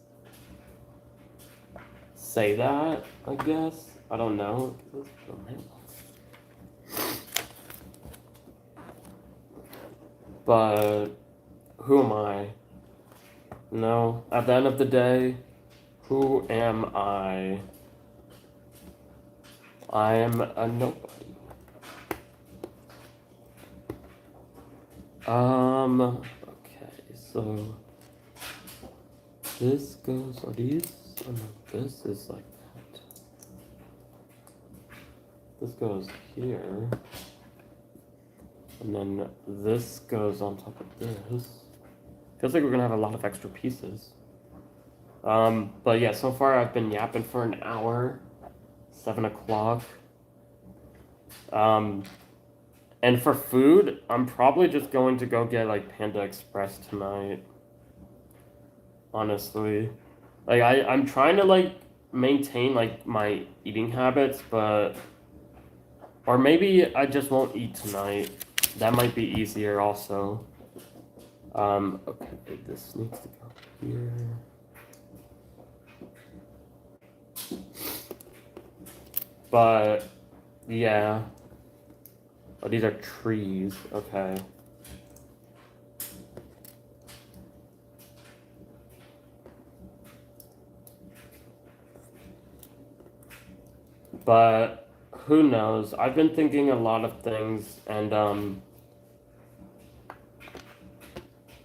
Speaker 1: say that, I guess. I don't know. But who am I? No, at the end of the day, who am I? I am a nobody. Okay, so this goes, are these? Oh no, this is like that. This goes here. And then this goes on top of this. Feels like we're gonna have a lot of extra pieces. But yeah, so far I've been yapping for an hour. 7 o'clock. And for food, I'm probably just going to go get like Panda Express tonight. Honestly. Like I'm trying to like maintain like my eating habits, but or maybe I just won't eat tonight. That might be easier also. Okay, this needs to go here. But yeah. Oh, these are trees. Okay. But who knows? I've been thinking a lot of things, and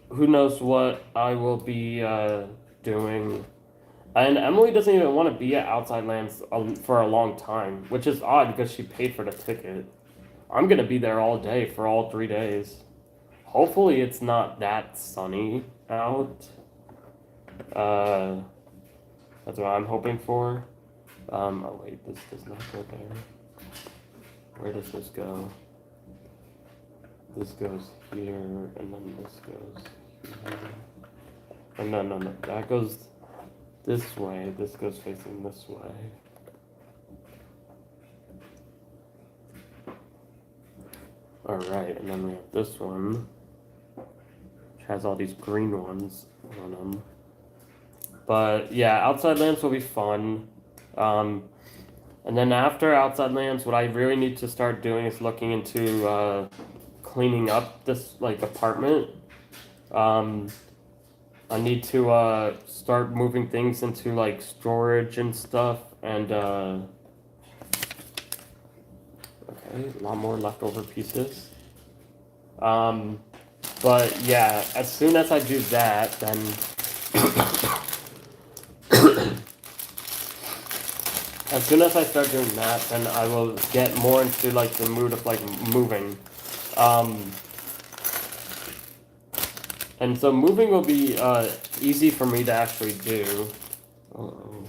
Speaker 1: who knows what I will be doing. And Emily doesn't even want to be at Outside Lands for a long time, which is odd because she paid for the ticket. I'm gonna be there all day for all 3 days. Hopefully it's not that sunny out. That's what I'm hoping for. Oh wait, this does not go there. Where does this go? This goes here, and then this goes here. Oh, no, that goes this way. This goes facing this way. Alright, and then we have this one, which has all these green ones on them. But yeah, Outside Lands will be fun. Um, and then after Outside Lands, what I really need to start doing is looking into cleaning up this like apartment. Um, I need to start moving things into like storage and stuff. And okay, a lot more leftover pieces. Um, but yeah, as soon as I do that, then as soon as I start doing that, then I will get more into like the mood of like moving. Um, and so moving will be easy for me to actually do. Uh-oh.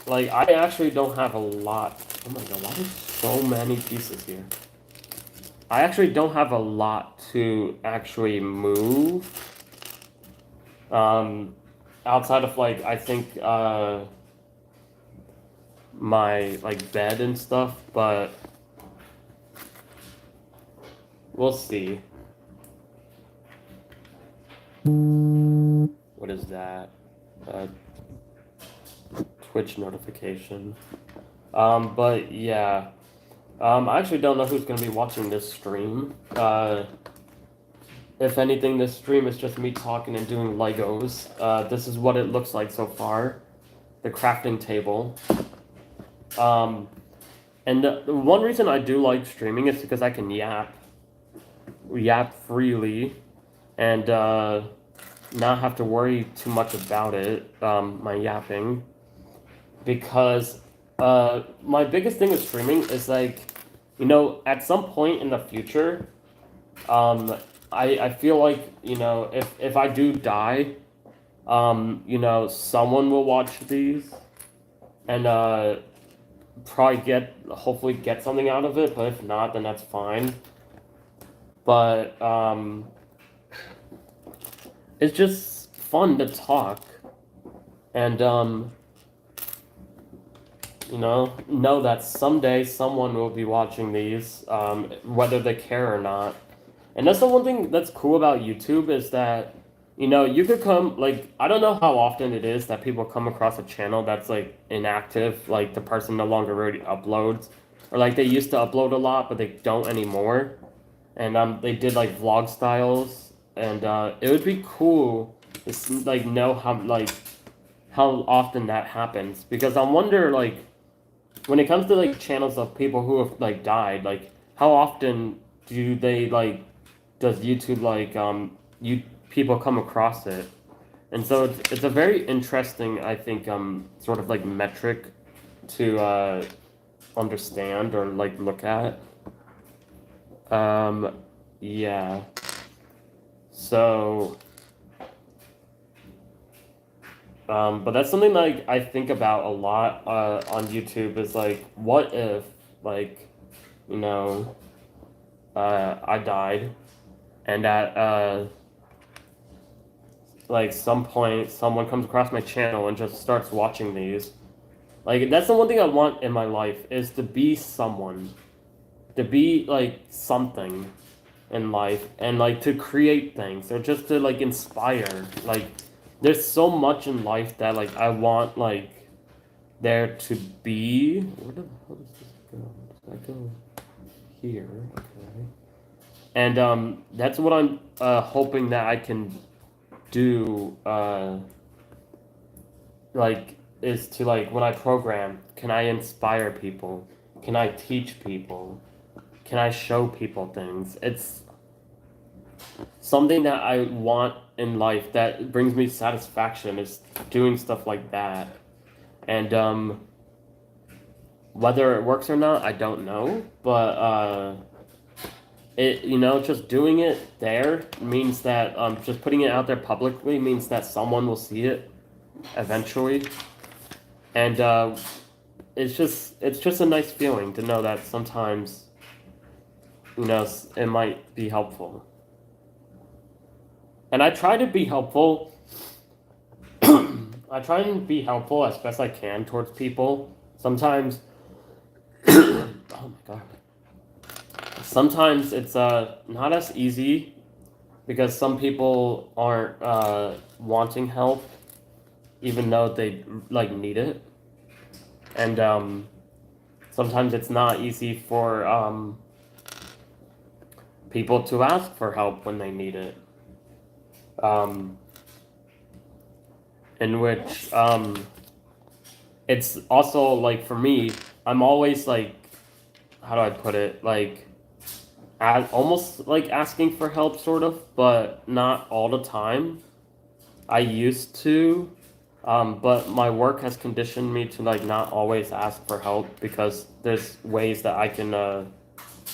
Speaker 1: Like I actually don't have a lot. Oh my god, why are so many pieces here? I actually don't have a lot to actually move. Outside of like I think my like bed and stuff, but we'll see. What is that? Twitch notification. But yeah. I actually don't know who's gonna be watching this stream. If anything, this stream is just me talking and doing Legos. This is what it looks like so far. The crafting table. And the one reason I do like streaming is because I can yap freely, and not have to worry too much about it, my yapping. Because my biggest thing with streaming is like, at some point in the future, I feel like, if I do die, someone will watch these and probably hopefully get something out of it, but if not, then that's fine. But it's just fun to talk and know that someday someone will be watching these, whether they care or not. And that's the one thing that's cool about YouTube is that, you could come, like, I don't know how often it is that people come across a channel that's, like, inactive, like, the person no longer really uploads, or, like, they used to upload a lot, but they don't anymore, and, they did, like, vlog styles, and, it would be cool to, like, know how often that happens, because I wonder, like, when it comes to like channels of people who have like died, like how often do they like does YouTube like you people come across it? And so it's a very interesting, I think, sort of like metric to understand or like look at. Yeah. So but that's something like I think about a lot on YouTube is like, what if like, you know, I died, and at like some point someone comes across my channel and just starts watching these. Like that's the one thing I want in my life is to be someone, to be like something in life, and like to create things or just to like inspire. Like there's so much in life that like I want like there to be. Where the hell does this go? Does that go here? Okay. And that's what I'm hoping that I can do. Like is to like when I program, can I inspire people? Can I teach people? Can I show people things? It's something that I want in life that brings me satisfaction is doing stuff like that. And whether it works or not, I don't know. But just doing it there means that just putting it out there publicly means that someone will see it eventually. And it's just a nice feeling to know that sometimes, it might be helpful. And I try to be helpful. I try and be helpful as best I can towards people. Sometimes, oh my god. Sometimes it's not as easy because some people aren't wanting help, even though they like need it. And sometimes it's not easy for people to ask for help when they need it. Um, in which it's also like for me, I'm always like, how do I put it? Like, almost like asking for help, sort of, but not all the time. I used to, but my work has conditioned me to like not always ask for help because there's ways that I can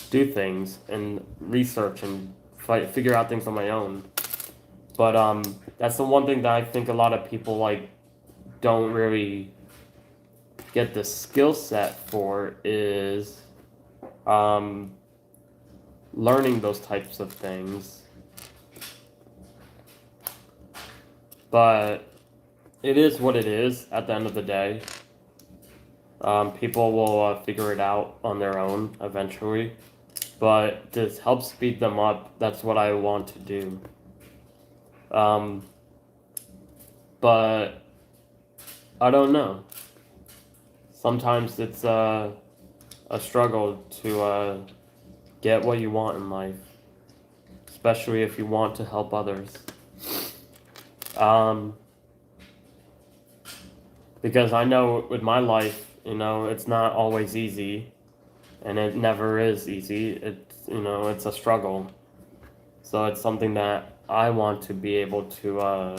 Speaker 1: do things and research and figure out things on my own. But that's the one thing that I think a lot of people like don't really get the skill set for is um, learning those types of things. But it is what it is at the end of the day. People will figure it out on their own eventually. But to help speed them up, that's what I want to do. But I don't know. Sometimes it's a struggle to get what you want in life, especially if you want to help others. Because I know with my life, it's not always easy, and it never is easy. It's a struggle. So it's something that I want to be able to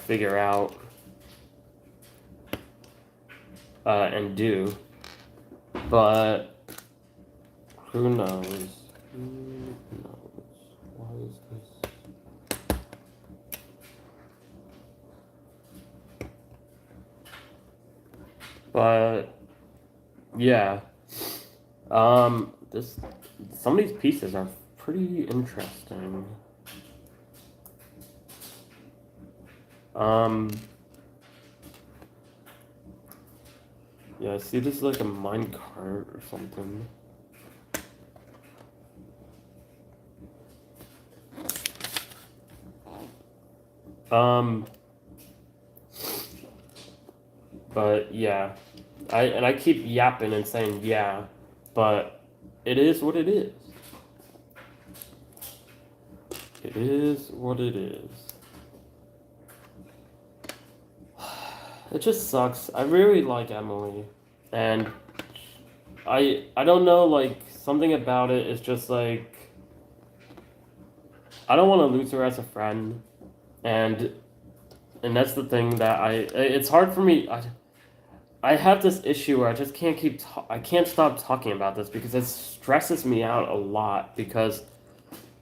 Speaker 1: figure out and do. But who knows? Who knows? Why is this? But yeah, some of these pieces are pretty interesting. Yeah, I see this is like a minecart or something. But yeah, I keep yapping and saying yeah, but it is what it is. It is what it is. It just sucks. I really like Emily, and I don't know, like something about it is just like I don't want to lose her as a friend, and that's the thing that it's hard for me. I have this issue where I just can't I can't stop talking about this because it stresses me out a lot because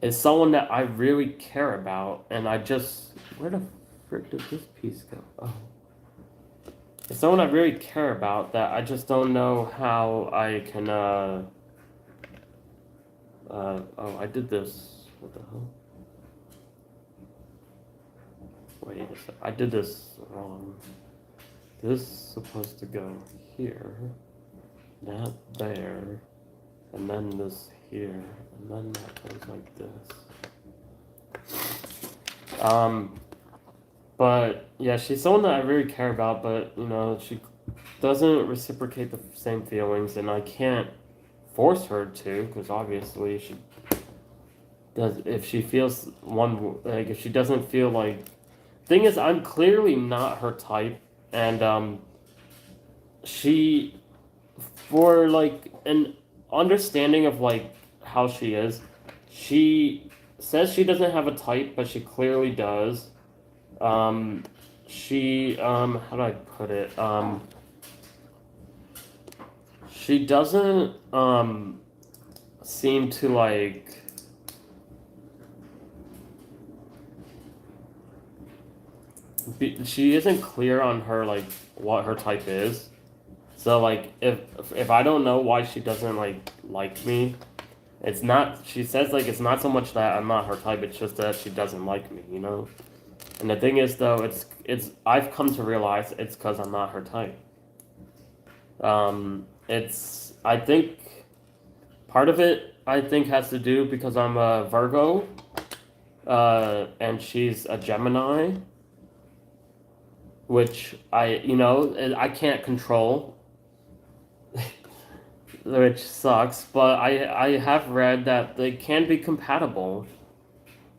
Speaker 1: it's someone that I really care about, and I just where the frick did this piece go? Oh. It's someone I really care about that I just don't know how I can oh, I did this. What the hell? Wait a sec. I did this wrong. This is supposed to go here, that there, and then this here, and then that goes like this. But yeah, she's someone that I really care about, but she doesn't reciprocate the same feelings, and I can't force her to, because obviously she does. If she feels if she doesn't feel like, thing is, I'm clearly not her type, and she, for like an understanding of like how she is, she says she doesn't have a type, but she clearly does. She how do I put it? She doesn't seem to like she isn't clear on her like what her type is. So like if I don't know why she doesn't like me, it's not, she says like it's not so much that I'm not her type, it's just that she doesn't like me. And the thing is though, it's I've come to realize it's because I'm not her type. It's I think part of it I think has to do because I'm a Virgo, and she's a Gemini, which I can't control, which sucks. But I have read that they can be compatible.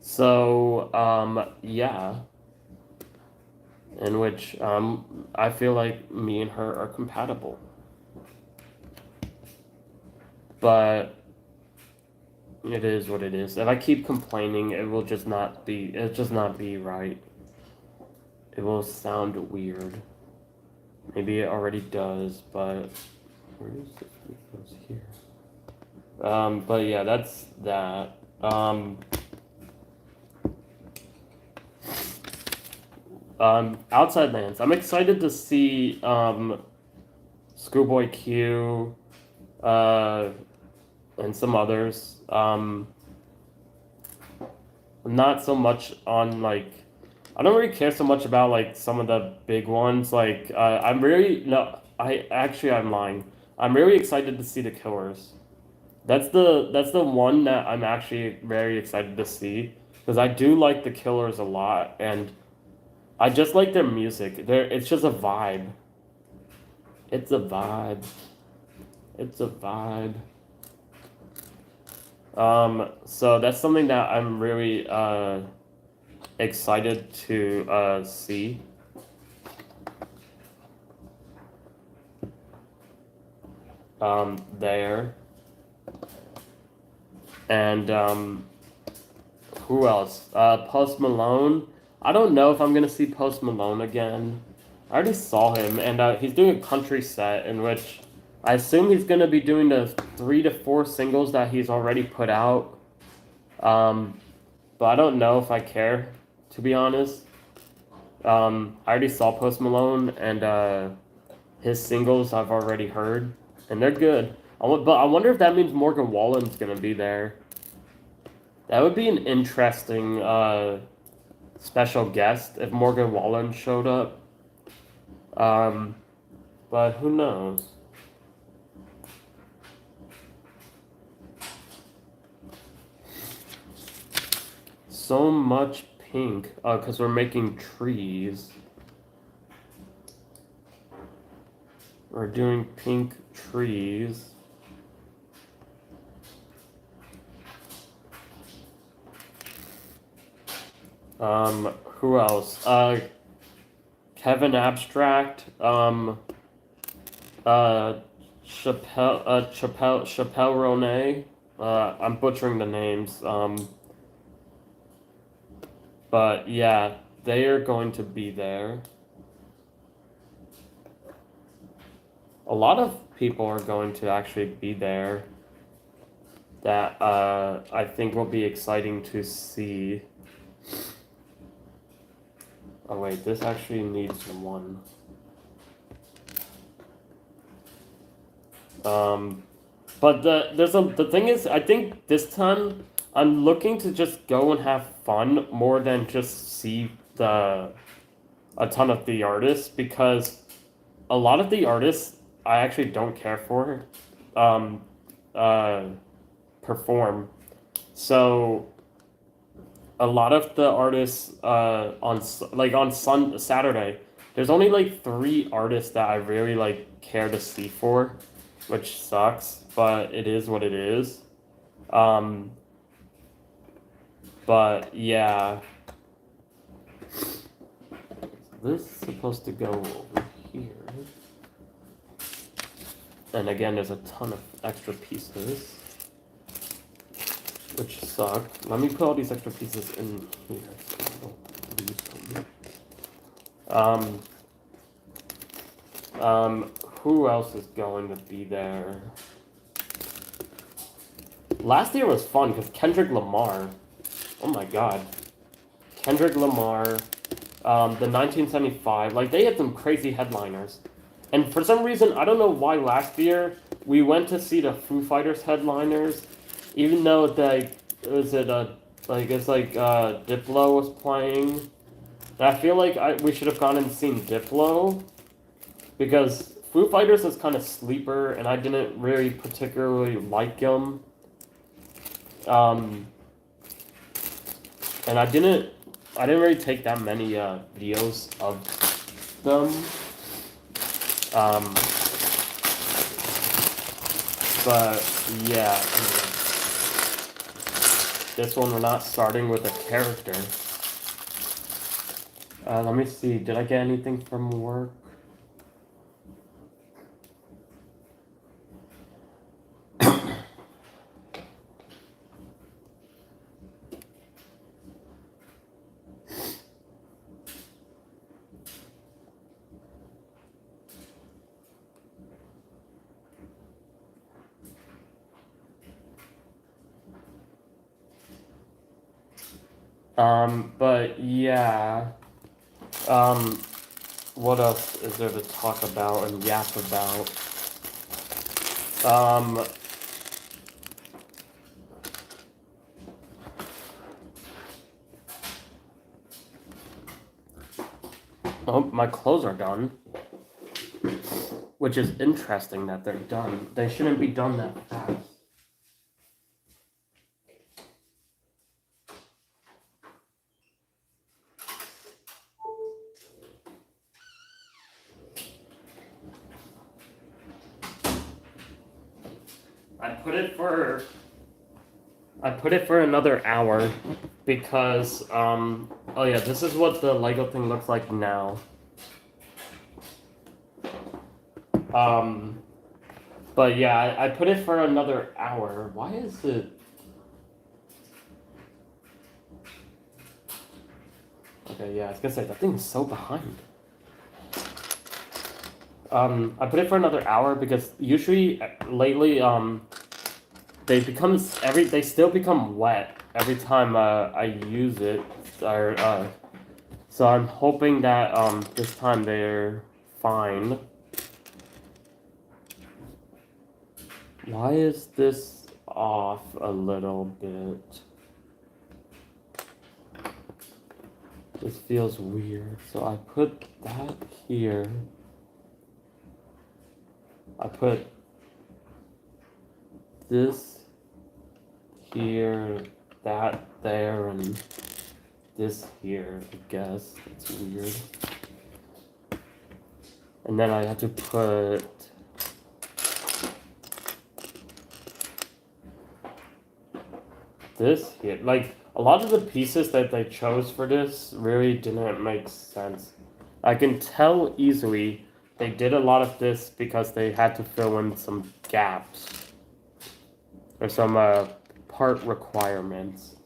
Speaker 1: So yeah, in which I feel like me and her are compatible. But it is what it is. If I keep complaining, it will just not be. It'll just not be right. It will sound weird. Maybe it already does, but where is it? It goes here. But yeah, that's that. Outside Lands. I'm excited to see Schoolboy Q, uh, and some others. Not so much on like I don't really care so much about like some of the big ones. Like I'm really no, I'm lying. I'm really excited to see the Killers. That's the one that I'm actually very excited to see because I do like the Killers a lot and I just like their music. It's just a vibe. It's a vibe. It's a vibe. So that's something that I'm really excited to see. There. And who else? Post Malone. I don't know if I'm gonna see Post Malone again. I already saw him, and he's doing a country set in which I assume he's gonna be doing the 3 to 4 singles that he's already put out. Um, but I don't know if I care, to be honest. I already saw Post Malone, and his singles I've already heard, and they're good. But I wonder if that means Morgan Wallen's gonna be there. That would be an interesting special guest if Morgan Wallen showed up. Um, but who knows? So much pink because we're making trees. We're doing pink trees. Who else? Kevin Abstract. Chappelle Ronet. I'm butchering the names. But yeah, they are going to be there. A lot of people are going to actually be there that I think will be exciting to see. Oh wait, this actually needs one. But the thing is, I think this time I'm looking to just go and have fun more than just see a ton of the artists because a lot of the artists I actually don't care for um, uh, perform. So a lot of the artists on Saturday, there's only like 3 artists that I really like care to see for, which sucks, but it is what it is. Um, but yeah, this is supposed to go over here. And again, there's a ton of extra pieces, which suck. Let me put all these extra pieces in here. So I don't lose them. Who else is going to be there? Last year was fun because Kendrick Lamar. Oh my god. Kendrick Lamar, the 1975. Like, they had some crazy headliners. And for some reason, I don't know why last year we went to see the Foo Fighters headliners, even though Diplo was playing. And I feel like we should have gone and seen Diplo because Foo Fighters was kind of sleeper, and I didn't really particularly like him. And I didn't really take that many videos of them. Um, but yeah, this one we're not starting with a character. Let me see. Did I get anything from work? But yeah. What else is there to talk about and yap about? Oh, my clothes are done. Which is interesting that they're done. They shouldn't be done that fast. I put it for another hour because oh yeah, this is what the Lego thing looks like now. But yeah, I put it for another hour. Why is it? Okay, yeah, I was gonna say that thing is so behind. I put it for another hour because usually lately they still become wet every time I use it. So I'm hoping that this time they're fine. Why is this off a little bit? This feels weird. So I put that here. I put this here, that there, and this here, I guess. It's weird. And then I have to put this here. Like, a lot of the pieces that they chose for this really didn't make sense. I can tell easily they did a lot of this because they had to fill in some gaps. Or some part requirements.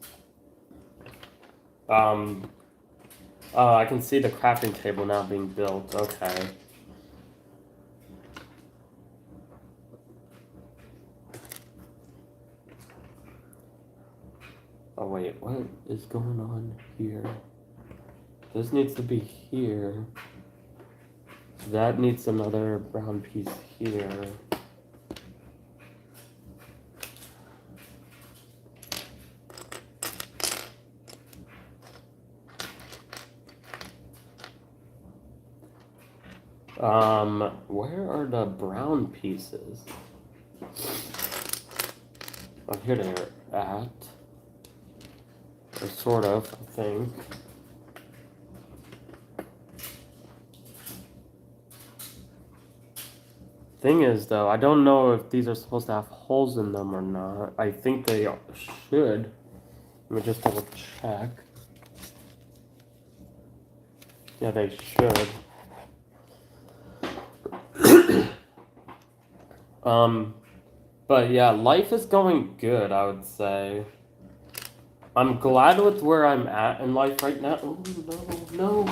Speaker 1: I can see the crafting table now being built. Okay. Oh wait, what is going on here? This needs to be here. That needs another brown piece here. Where are the brown pieces? Oh, here they're at. Or sort of, I think. Thing is, though, I don't know if these are supposed to have holes in them or not. I think they should. Let me just double check. Yeah, they should. But yeah, life is going good, I would say. I'm glad with where I'm at in life right now. Oh, no.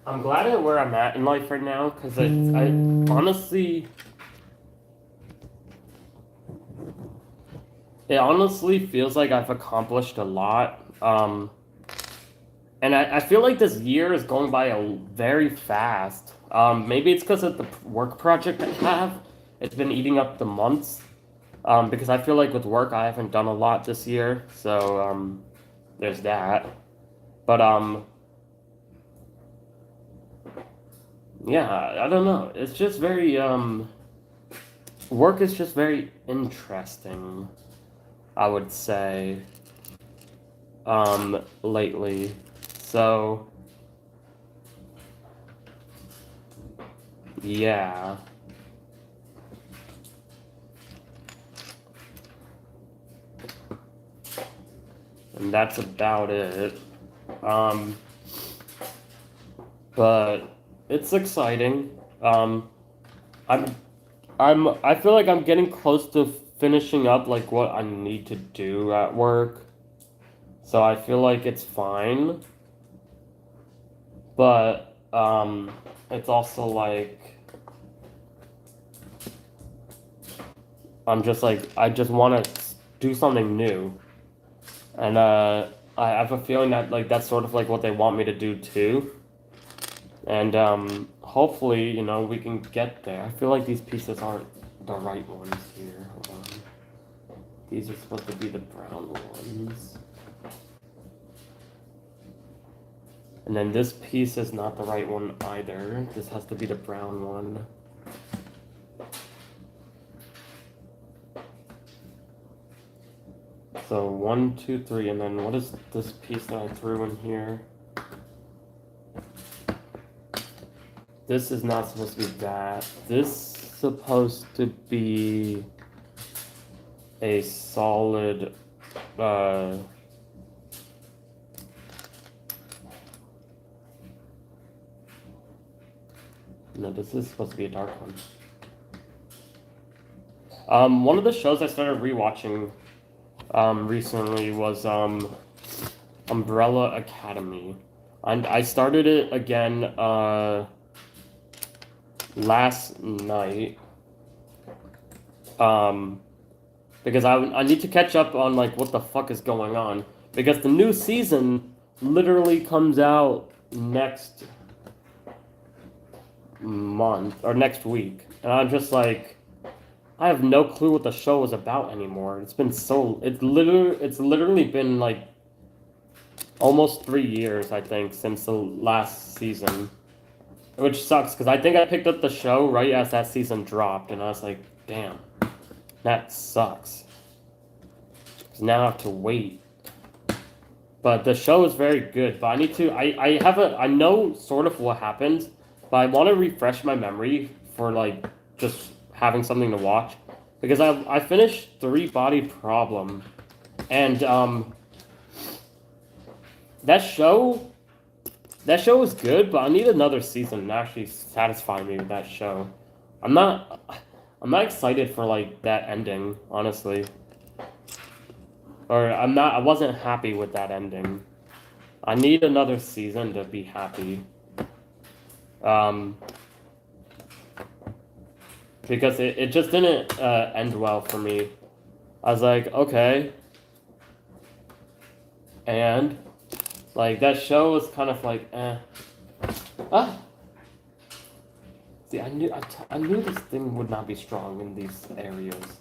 Speaker 1: I'm glad at where I'm at in life right now, because I honestly... It honestly feels like I've accomplished a lot. And I feel like this year is going by very fast. Maybe it's because of the work project I have. It's been eating up the months. Because I feel like with work I haven't done a lot this year. So, there's that. But, yeah, I don't know. It's just very, work is just very interesting, I would say. lately. So yeah. And that's about it. Um, but it's exciting. I'm I feel like I'm getting close to finishing up like what I need to do at work. So I feel like it's fine. But it's also like I'm just like I just want to do something new. And I have a feeling that like that's sort of like what they want me to do too. And hopefully, you know, we can get there. I feel like these pieces aren't the right ones here. Hold on. These are supposed to be the brown ones. And then this piece is not the right one either. This has to be the brown one. So 1, 2, 3, and then what is this piece that I threw in here? This is not supposed to be that. This is supposed to be a solid, no, this is supposed to be a dark one. One of the shows I started rewatching recently was Umbrella Academy. And I started it again last night. Because I need to catch up on like what the fuck is going on. Because the new season literally comes out next month or next week. And I'm just like I have no clue what the show is about anymore. It's literally been like almost 3 years, I think, since the last season. Which sucks because I think I picked up the show right as that season dropped, and I was like, damn, that sucks. Because now I have to wait. But the show is very good. But I need to. I know sort of what happens, but I want to refresh my memory for like just having something to watch. Because I finished Three Body Problem, and that show is good, but I need another season to actually satisfy me with that show. I'm not excited for like that ending, honestly. Or I wasn't happy with that ending. I need another season to be happy. Because it just didn't end well for me. I was like, okay. And like that show was kind of like, eh. Ah. See, I knew this thing would not be strong in these areas.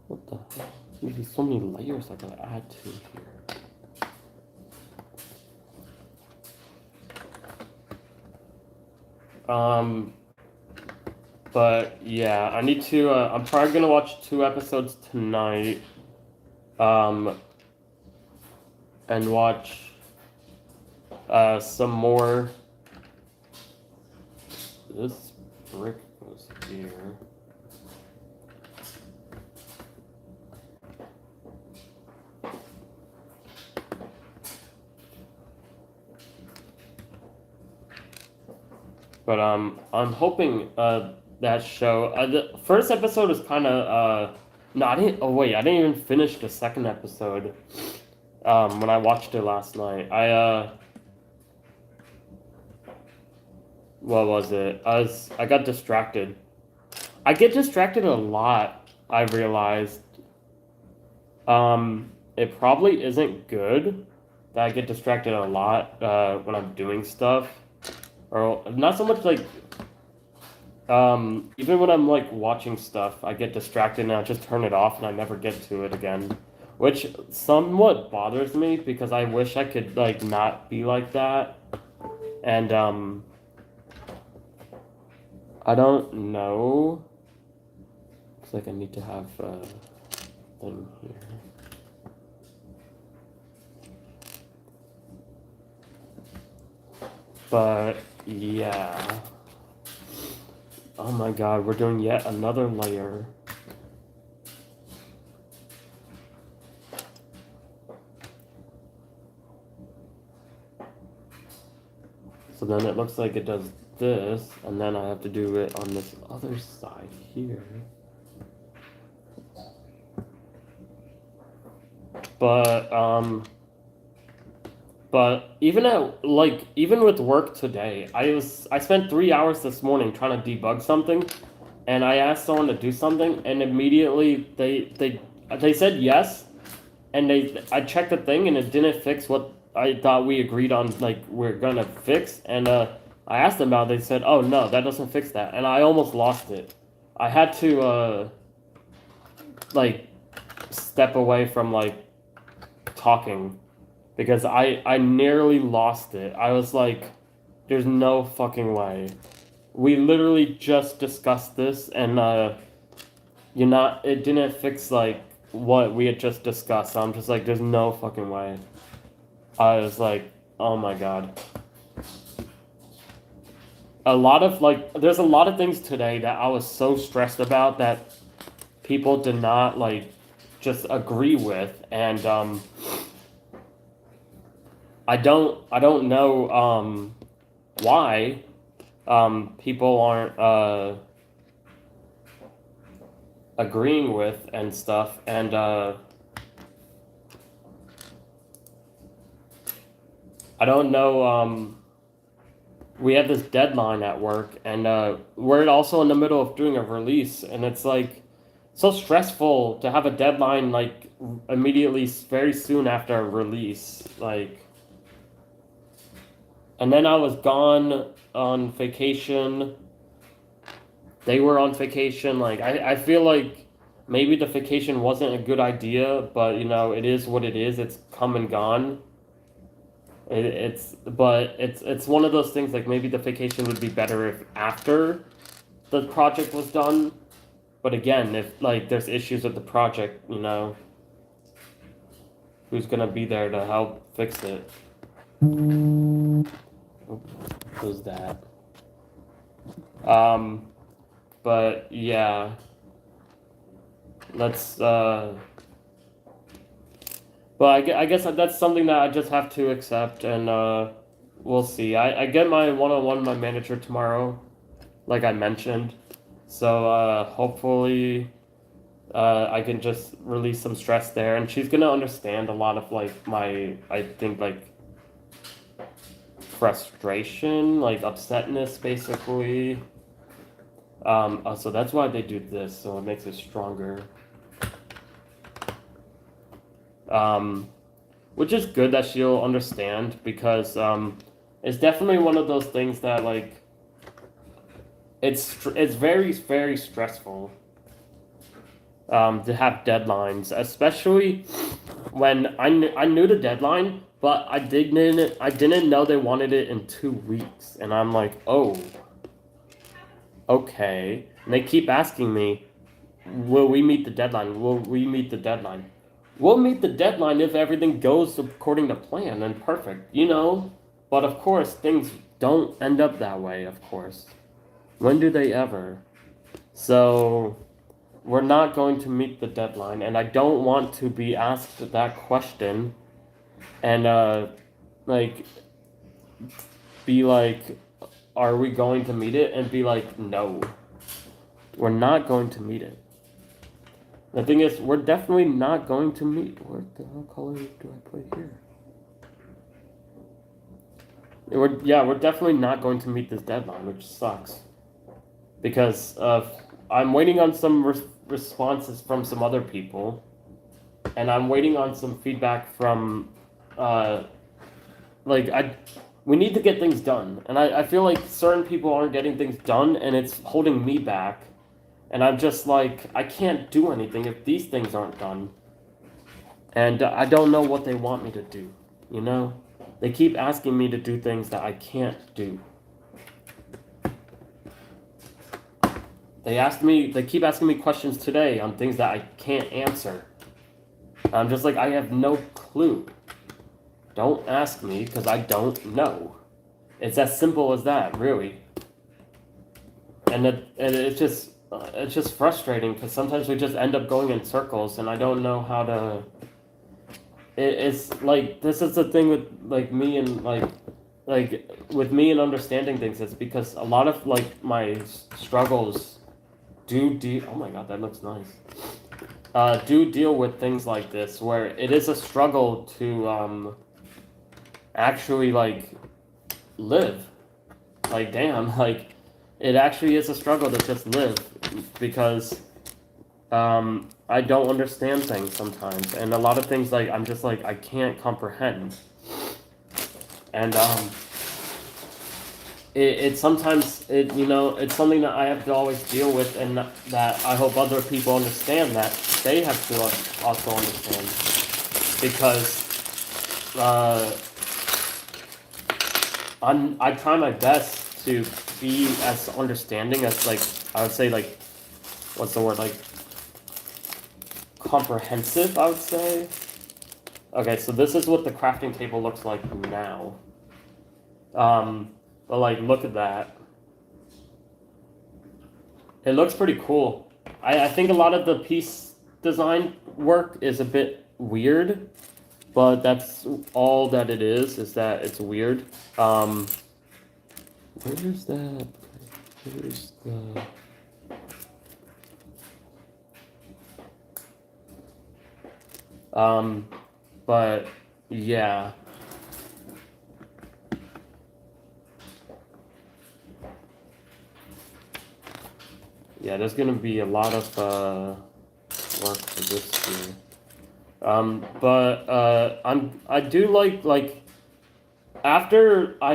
Speaker 1: What the hell? There's so many layers I gotta add to here. But yeah, I need to. I'm probably gonna watch 2 episodes tonight. And watch some more. This brick goes here. But I'm hoping that show. The first episode is kind of no, I didn't. Oh wait, I didn't even finish the second episode. When I watched it last night, what was it? I got distracted. I get distracted a lot. I realized. It probably isn't good that I get distracted a lot when I'm doing stuff, or not so much like. Even when I'm like watching stuff, I get distracted and I just turn it off and I never get to it again, which somewhat bothers me because I wish I could like not be like that, and I don't know. Looks like I need to have a thing here. But yeah. Oh my god, we're doing yet another layer. So then it looks like it does this, and then I have to do it on this other side here. But even with work today, I spent 3 hours this morning trying to debug something, and I asked someone to do something, and immediately they said yes, and I checked the thing, and it didn't fix what I thought we agreed on, like we're gonna fix, and I asked them about it, they said, oh no, that doesn't fix that, and I almost lost it. I had to like step away from like talking because I nearly lost it. I was like, there's no fucking way. We literally just discussed this, and it didn't fix like what we had just discussed. So I'm just like, there's no fucking way. I was like, oh my god. There's a lot of things today that I was so stressed about that people did not like just agree with, and I don't know why people aren't agreeing with and stuff, and I don't know. We have this deadline at work, and we're also in the middle of doing a release, and it's like so stressful to have a deadline like immediately, very soon after a release, like. And then I was gone on vacation. They were on vacation. Like I feel like maybe the vacation wasn't a good idea, but you know, it is what it is. It's come and gone. It's one of those things like maybe the vacation would be better if after the project was done. But again, if like there's issues with the project, you know, who's gonna be there to help fix it? Who's that? But yeah, let's but I guess that's something that I just have to accept, and we'll see. I get my one-on-one with my manager tomorrow, like I mentioned. So hopefully I can just release some stress there, and she's gonna understand a lot of like my, I think, like frustration, like upsetness, basically. So that's why they do this, so it makes it stronger. Which is good that she'll understand, because it's definitely one of those things that like it's very, very stressful to have deadlines, especially when I knew the deadline, but I didn't know they wanted it in 2 weeks, and I'm like, oh, okay. And they keep asking me, will we meet the deadline? Will we meet the deadline? We'll meet the deadline if everything goes according to plan and perfect, you know? But of course, things don't end up that way, of course. When do they ever? So, we're not going to meet the deadline, and I don't want to be asked that question and, like, be like, are we going to meet it? And be like, no, we're not going to meet it. The thing is, we're definitely not going to meet. What the hell color do I put here? We're definitely not going to meet this deadline, which sucks. Because I'm waiting on some responses from some other people, and I'm waiting on some feedback from, we need to get things done. And I feel like certain people aren't getting things done, and it's holding me back. And I'm just like, I can't do anything if these things aren't done. And I don't know what they want me to do, you know? They keep asking me to do things that I can't do. They keep asking me questions today on things that I can't answer. I'm just like, I have no clue. Don't ask me because I don't know. It's as simple as that, really. And it's just frustrating because sometimes we just end up going in circles, and I don't know how to. It's like this is the thing with like me and like with me and understanding things. It's because a lot of like my struggles do. Oh my god, that looks nice. Do deal with things like this where it is a struggle to actually like live. Like damn, like it actually is a struggle to just live because I don't understand things sometimes, and a lot of things like I'm just like I can't comprehend, and it sometimes it's something that I have to always deal with, and that I hope other people understand that they have to also understand because uh, I try my best to be as understanding as like I would say like what's the word like comprehensive I would say. Okay, so this is what the crafting table looks like now. But like look at that. It looks pretty cool. I think a lot of the piece design work is a bit weird, but that's all that it is that it's weird. Where's that? Where's the but yeah. Yeah, there's gonna be a lot of work for this year. But I do like after I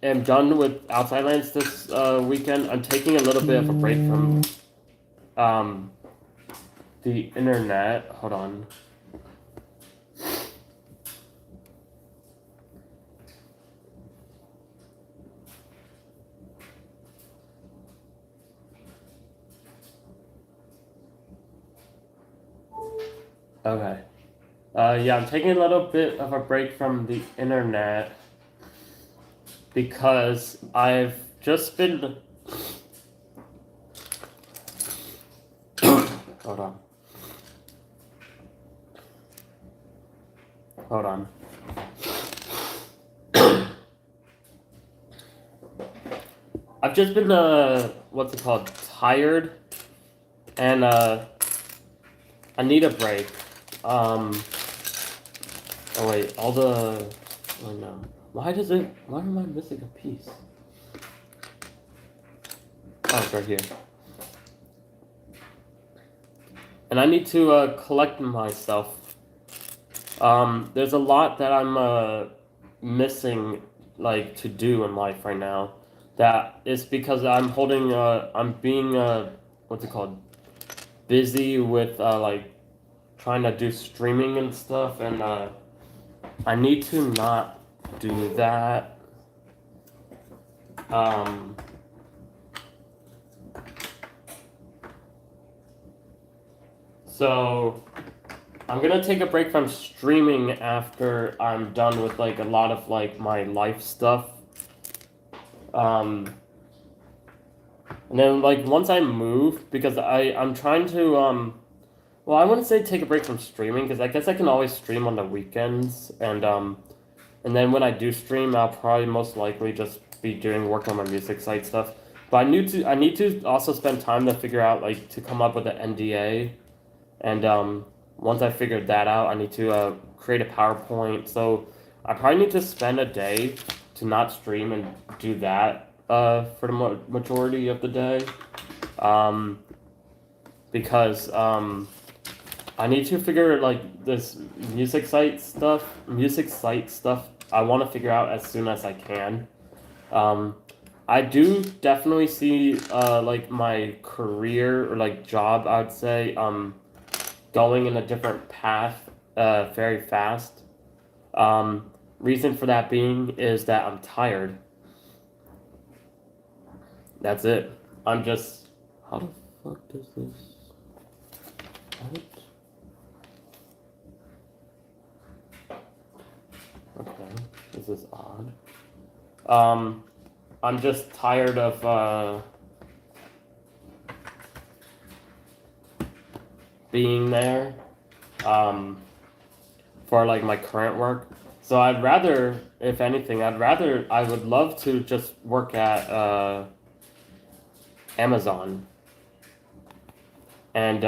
Speaker 1: am done with Outside Lands this weekend, I'm taking a little bit of a break from um the internet. Hold on. Okay. Yeah, I'm taking a little bit of a break from the internet because I've just been. Hold on. Hold on. I've just been what's it called? Tired, and I need a break. Oh wait, all the. Oh no. Why does it? Why am I missing a piece? Oh, it's right here. And I need to collect myself. There's a lot that I'm missing, like to do in life right now. That is because I'm being what's it called? Busy with like trying to do streaming and stuff, and I need to not do that. Um, so I'm gonna take a break from streaming after I'm done with like a lot of like my life stuff. Um, and then like once I move, because I'm trying to well I wouldn't say take a break from streaming because I guess I can always stream on the weekends and then when I do stream I'll probably most likely just be doing work on my music site stuff. But I need to also spend time to figure out like to come up with an NDA and once I figured that out I need to create a PowerPoint. So I probably need to spend a day to not stream and do that for the majority of the day. Um, because I need to figure like this music site stuff. I want to figure out as soon as I can. Um, I do definitely see like my career or like job. I'd say going in a different path very fast. Reason for that being is that I'm tired. That's it. I'm just How the fuck does this? What? Okay, this is odd. I'm just tired of being there for like my current work. So I'd rather, if anything, I would love to just work at Amazon. And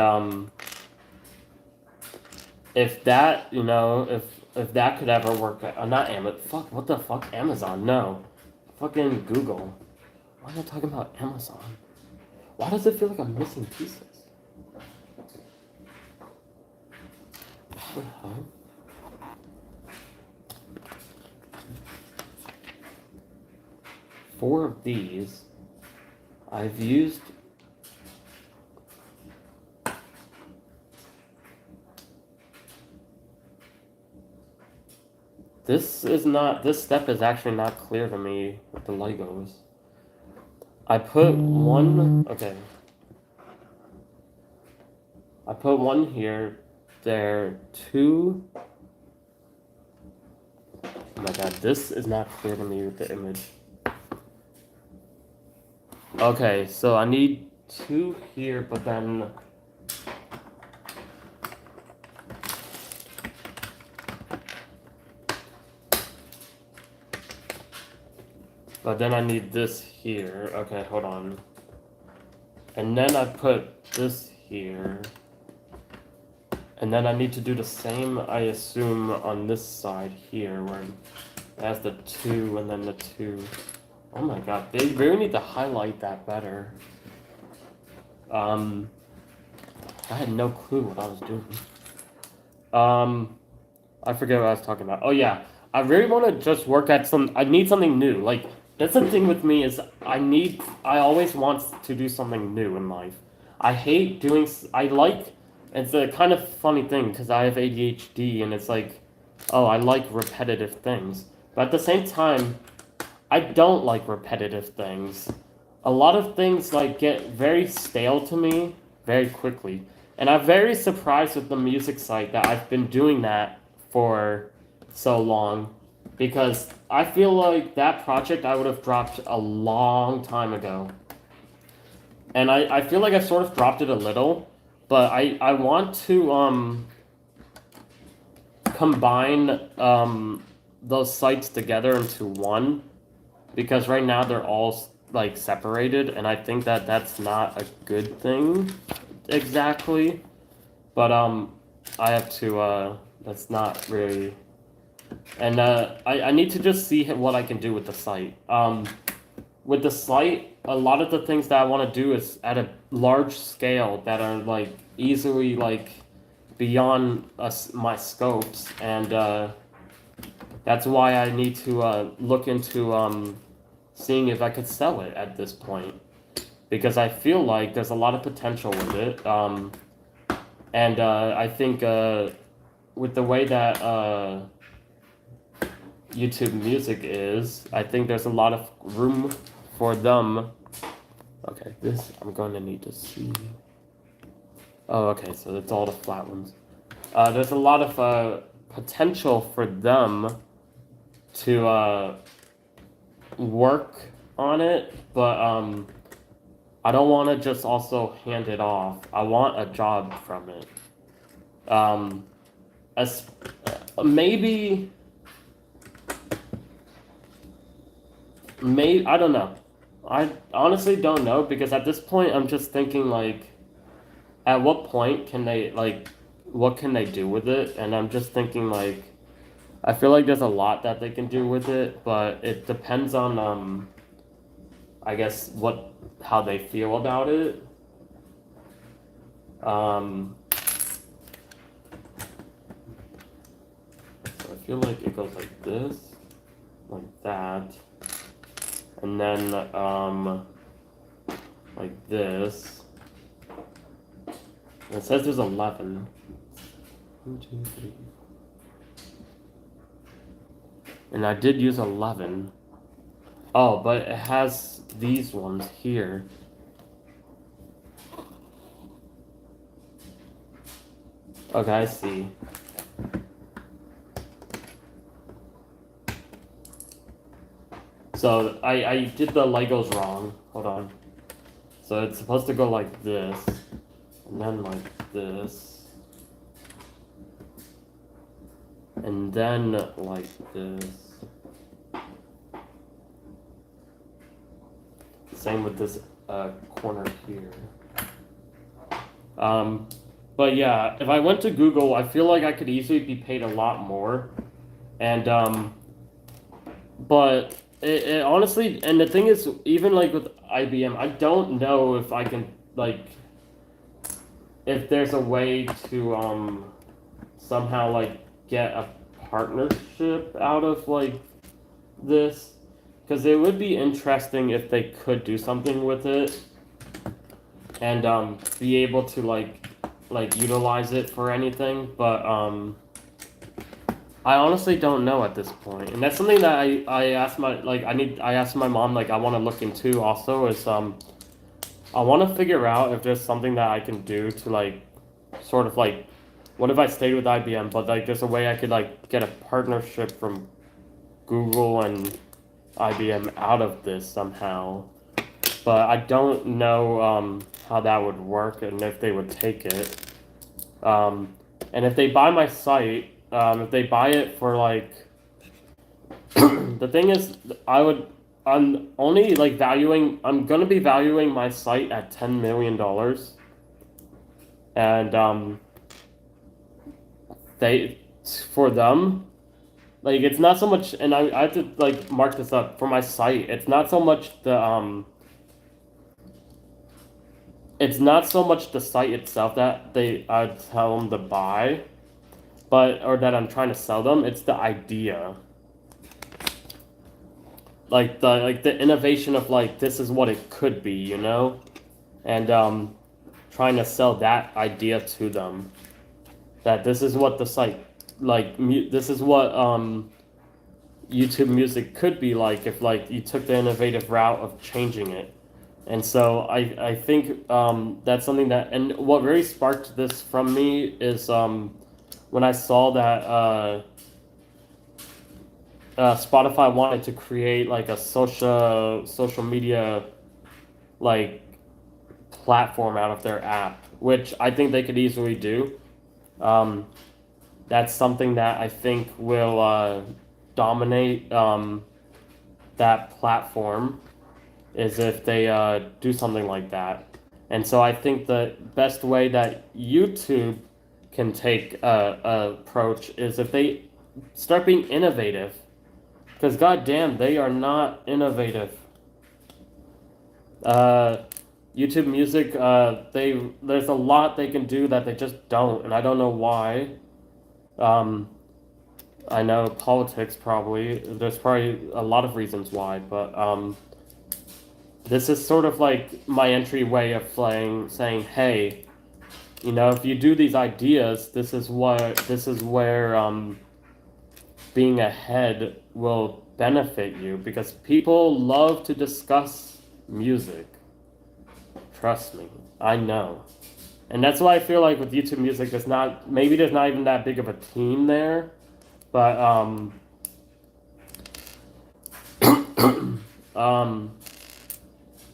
Speaker 1: if that, if that could ever work, not Amazon. Fuck, what the fuck, Amazon? No, fucking Google. Why am I talking about Amazon? Why does it feel like I'm missing pieces? What the hell? Four of these I've used. This step is actually not clear to me with the Legos. I put one, okay. I put one here, there, two. Oh my god, this is not clear to me with the image. Okay, so I need two here, but then I need this here. Okay, hold on. And then I put this here. And then I need to do the same, I assume, on this side here, where it has the two and then the two. Oh my god, they really need to highlight that better. I had no clue what I was doing. I forget what I was talking about. Oh yeah, I really want to just work at I need something new. Like, that's the thing with me is I always want to do something new in life. I hate doing, it's a kind of funny thing because I have ADHD and it's like, oh, I like repetitive things. But at the same time, I don't like repetitive things. A lot of things like get very stale to me very quickly. And I'm very surprised with the music site that I've been doing that for so long because I feel like that project I would have dropped a long time ago. And I feel like I sort of dropped it a little, but I want to combine those sites together into one because right now they're all like separated and I think that that's not a good thing exactly. But I have to that's not really, and I need to just see what I can do with the site. With the site, a lot of the things that I want to do is at a large scale that are like easily like beyond my scopes, and that's why I need to look into seeing if I could sell it at this point because I feel like there's a lot of potential with it. And I think with the way that YouTube Music is, I think there's a lot of room for them. Okay, this I'm going to need to see. Oh, okay, so it's all the flat ones. There's a lot of potential for them to work on it, but I don't want to just also hand it off. I want a job from it. As maybe I don't know. I honestly don't know because at this point I'm just thinking like, at what point can they like, what can they do with it? And I'm just thinking like, I feel like there's a lot that they can do with it, but it depends on I guess how they feel about it. So I feel like it goes like this, like that, and then like this. And it says there's 11. 1, 2, 3. And I did use 11. Oh, but it has these ones here. Okay, I see. So I did the Legos wrong. Hold on. So it's supposed to go like this, and then like this, and then like this. Same with this corner here. But yeah, if I went to Google, I feel like I could easily be paid a lot more. And but it honestly, and the thing is, even like with IBM, I don't know if I can like if there's a way to somehow like get a partnership out of like this, because it would be interesting if they could do something with it and be able to like utilize it for anything, but I honestly don't know at this point, and that's something that I asked my I asked my mom, like I want to look into also is I want to figure out if there's something that I can do to like sort of like what if I stayed with IBM, but like there's a way I could like get a partnership from Google and IBM out of this somehow, but I don't know how that would work and if they would take it. And if they buy my site, if they buy it for like, the thing is, I'm only like I'm gonna be valuing my site at $10 million, and they, for them, like it's not so much, and I have to like mark this up for my site. It's not so much the site itself that I tell them to buy, or that I'm trying to sell them. It's the idea, like the innovation of like this is what it could be, and trying to sell that idea to them. That this is what the site this is what YouTube Music could be like if like you took the innovative route of changing it. And so I think that's something that, and what really sparked this from me is when I saw that Spotify wanted to create like a social media like platform out of their app, which I think they could easily do. That's something that I think will dominate that platform, is if they do something like that. And so I think the best way that YouTube can take a approach is if they start being innovative. Because goddamn, they are not innovative. YouTube Music, there's a lot they can do that they just don't, and I don't know why. I know politics probably. There's probably a lot of reasons why, but this is sort of like my entryway of saying, hey, if you do these ideas, this is where being ahead will benefit you, because people love to discuss music. Trust me, I know. And that's why I feel like with YouTube Music, there's not even that big of a team there, but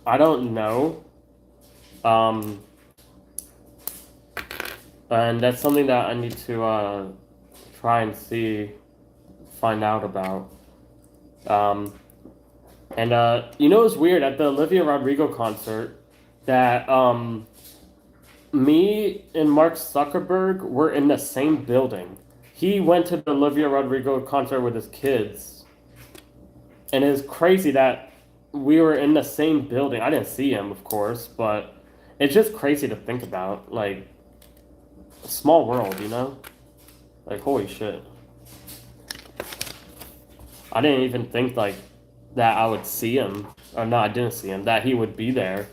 Speaker 1: I don't know. And that's something that I need to try and find out about. And it's weird at the Olivia Rodrigo concert that me and Mark Zuckerberg were in the same building. He went to the Olivia Rodrigo concert with his kids, and it's crazy that we were in the same building. I didn't see him, of course, but it's just crazy to think about. Like, a small world, Like, holy shit. I didn't even think, like, that I would see him. Or no, I didn't see him. That he would be there.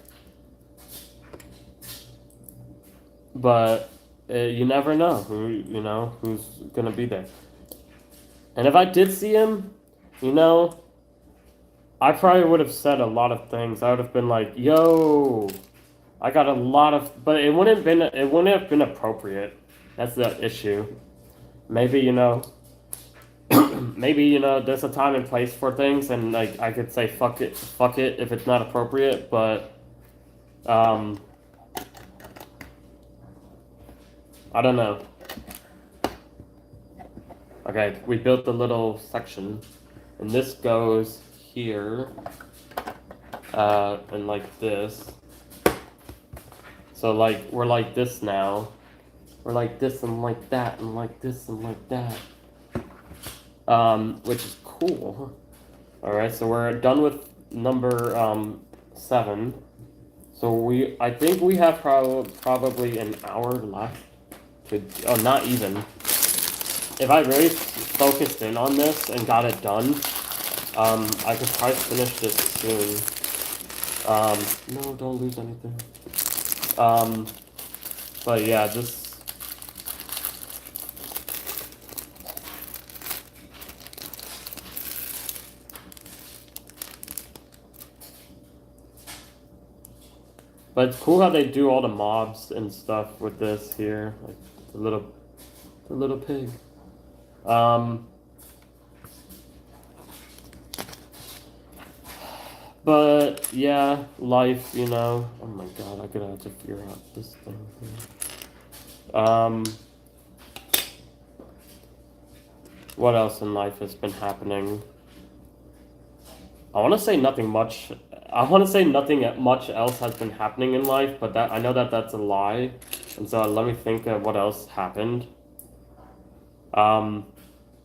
Speaker 1: But you never know who's gonna be there. And if I did see him, I probably would have said a lot of things. I would have been like, "Yo, I got a lot of," but it wouldn't have been appropriate. That's the issue. Maybe maybe there's a time and place for things, and like I could say fuck it if it's not appropriate, but um, I don't know. Okay, we built a little section, and this goes here, and like this. So like we're like this now. We're like this and like that and like this and like that. Which is cool. All right, so we're done with number 7. So I think we have probably an hour left to, oh, not even. If I really focused in on this and got it done, I could probably finish this soon. No, don't lose anything. But yeah, just. But it's cool how they do all the mobs and stuff with this here, like the little pig. But yeah, life, Oh my god, I'm gonna have to figure out this thing here. What else in life has been happening? I want to say nothing much. I want to say nothing much else has been happening in life, but I know that that's a lie, and so let me think of what else happened. Oh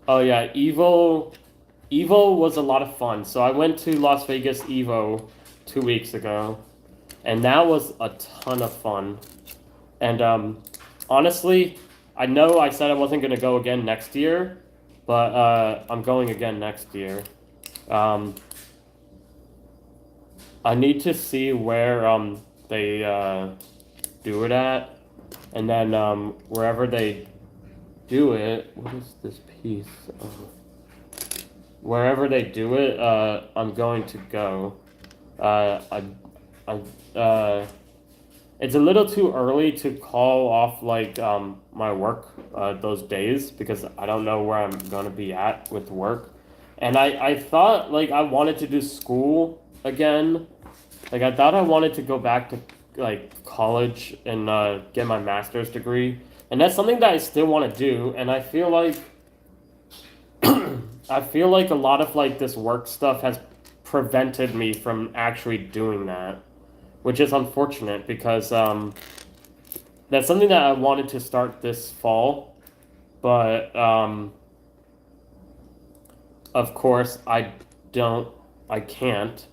Speaker 1: yeah, Evo was a lot of fun. So I went to Las Vegas Evo 2 weeks ago, and that was a ton of fun. And honestly, I know I said I wasn't gonna go again next year, but I'm going again next year. I need to see where they do it at, and then wherever they do it, what is this piece? Wherever they do it, I'm going to go. It's a little too early to call off like my work those days because I don't know where I'm gonna be at with work, and I thought like I wanted to do school again. Like I thought I wanted to go back to like college and get my master's degree, and that's something that I still want to do. And I feel like a lot of like this work stuff has prevented me from actually doing that, which is unfortunate because that's something that I wanted to start this fall, but of course I can't.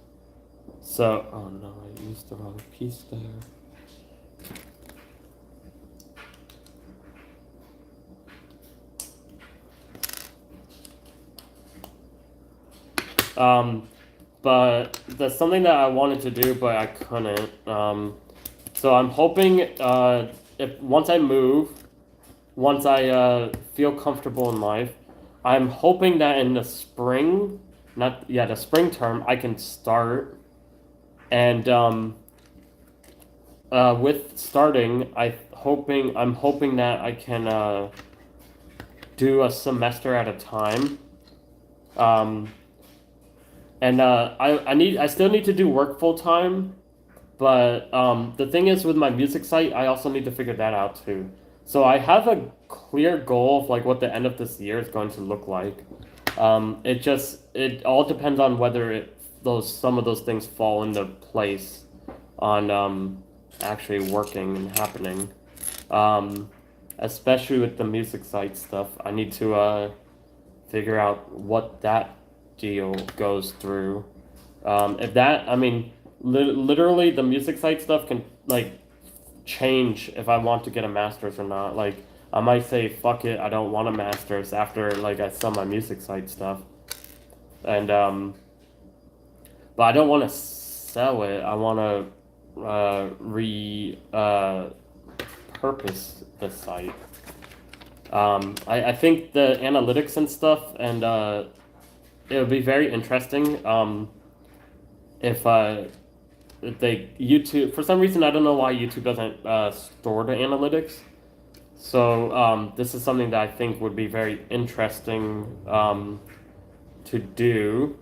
Speaker 1: So, oh no, I used the wrong piece there. But that's something that I wanted to do, but I couldn't. So I'm hoping if once I move, once I feel comfortable in life, I'm hoping that in the spring, the spring term, I can start. And with starting, I'm hoping that I can do a semester at a time. And I still need to do work full time, but the thing is with my music site, I also need to figure that out too. So I have a clear goal of like what the end of this year is going to look like. It all depends on whether some of those things fall into place on actually working and happening. Especially with the music site stuff, I need to figure out what that deal goes through. If that, I mean, literally the music site stuff can like change if I want to get a master's or not. Like I might say fuck it, I don't want a master's after like I sell my music site stuff, and but I don't want to sell it. I want to purpose the site. I think the analytics and stuff, and it would be very interesting if they YouTube, for some reason I don't know why YouTube doesn't store the analytics. So this is something that I think would be very interesting to do.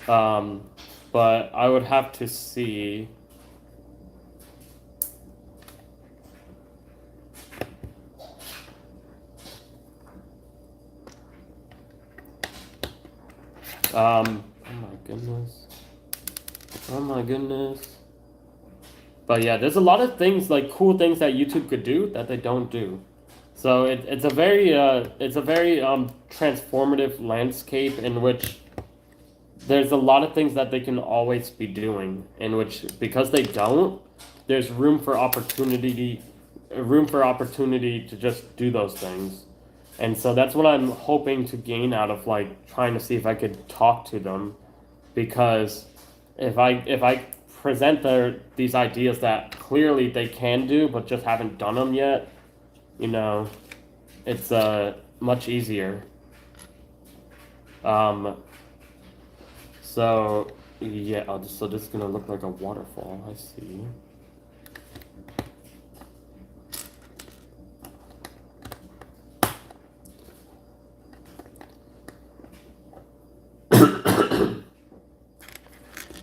Speaker 1: Um, but I would have to see. Oh my goodness. Oh my goodness. But yeah, there's a lot of things, like cool things that YouTube could do that they don't do. So it's a very transformative landscape in which there's a lot of things that they can always be doing, in which because they don't, there's room for opportunity to just do those things. And so that's what I'm hoping to gain out of like trying to see if I could talk to them, because if I present these ideas that clearly they can do but just haven't done them yet, you know, it's much easier. Um, so yeah, so this is gonna look like a waterfall. I see.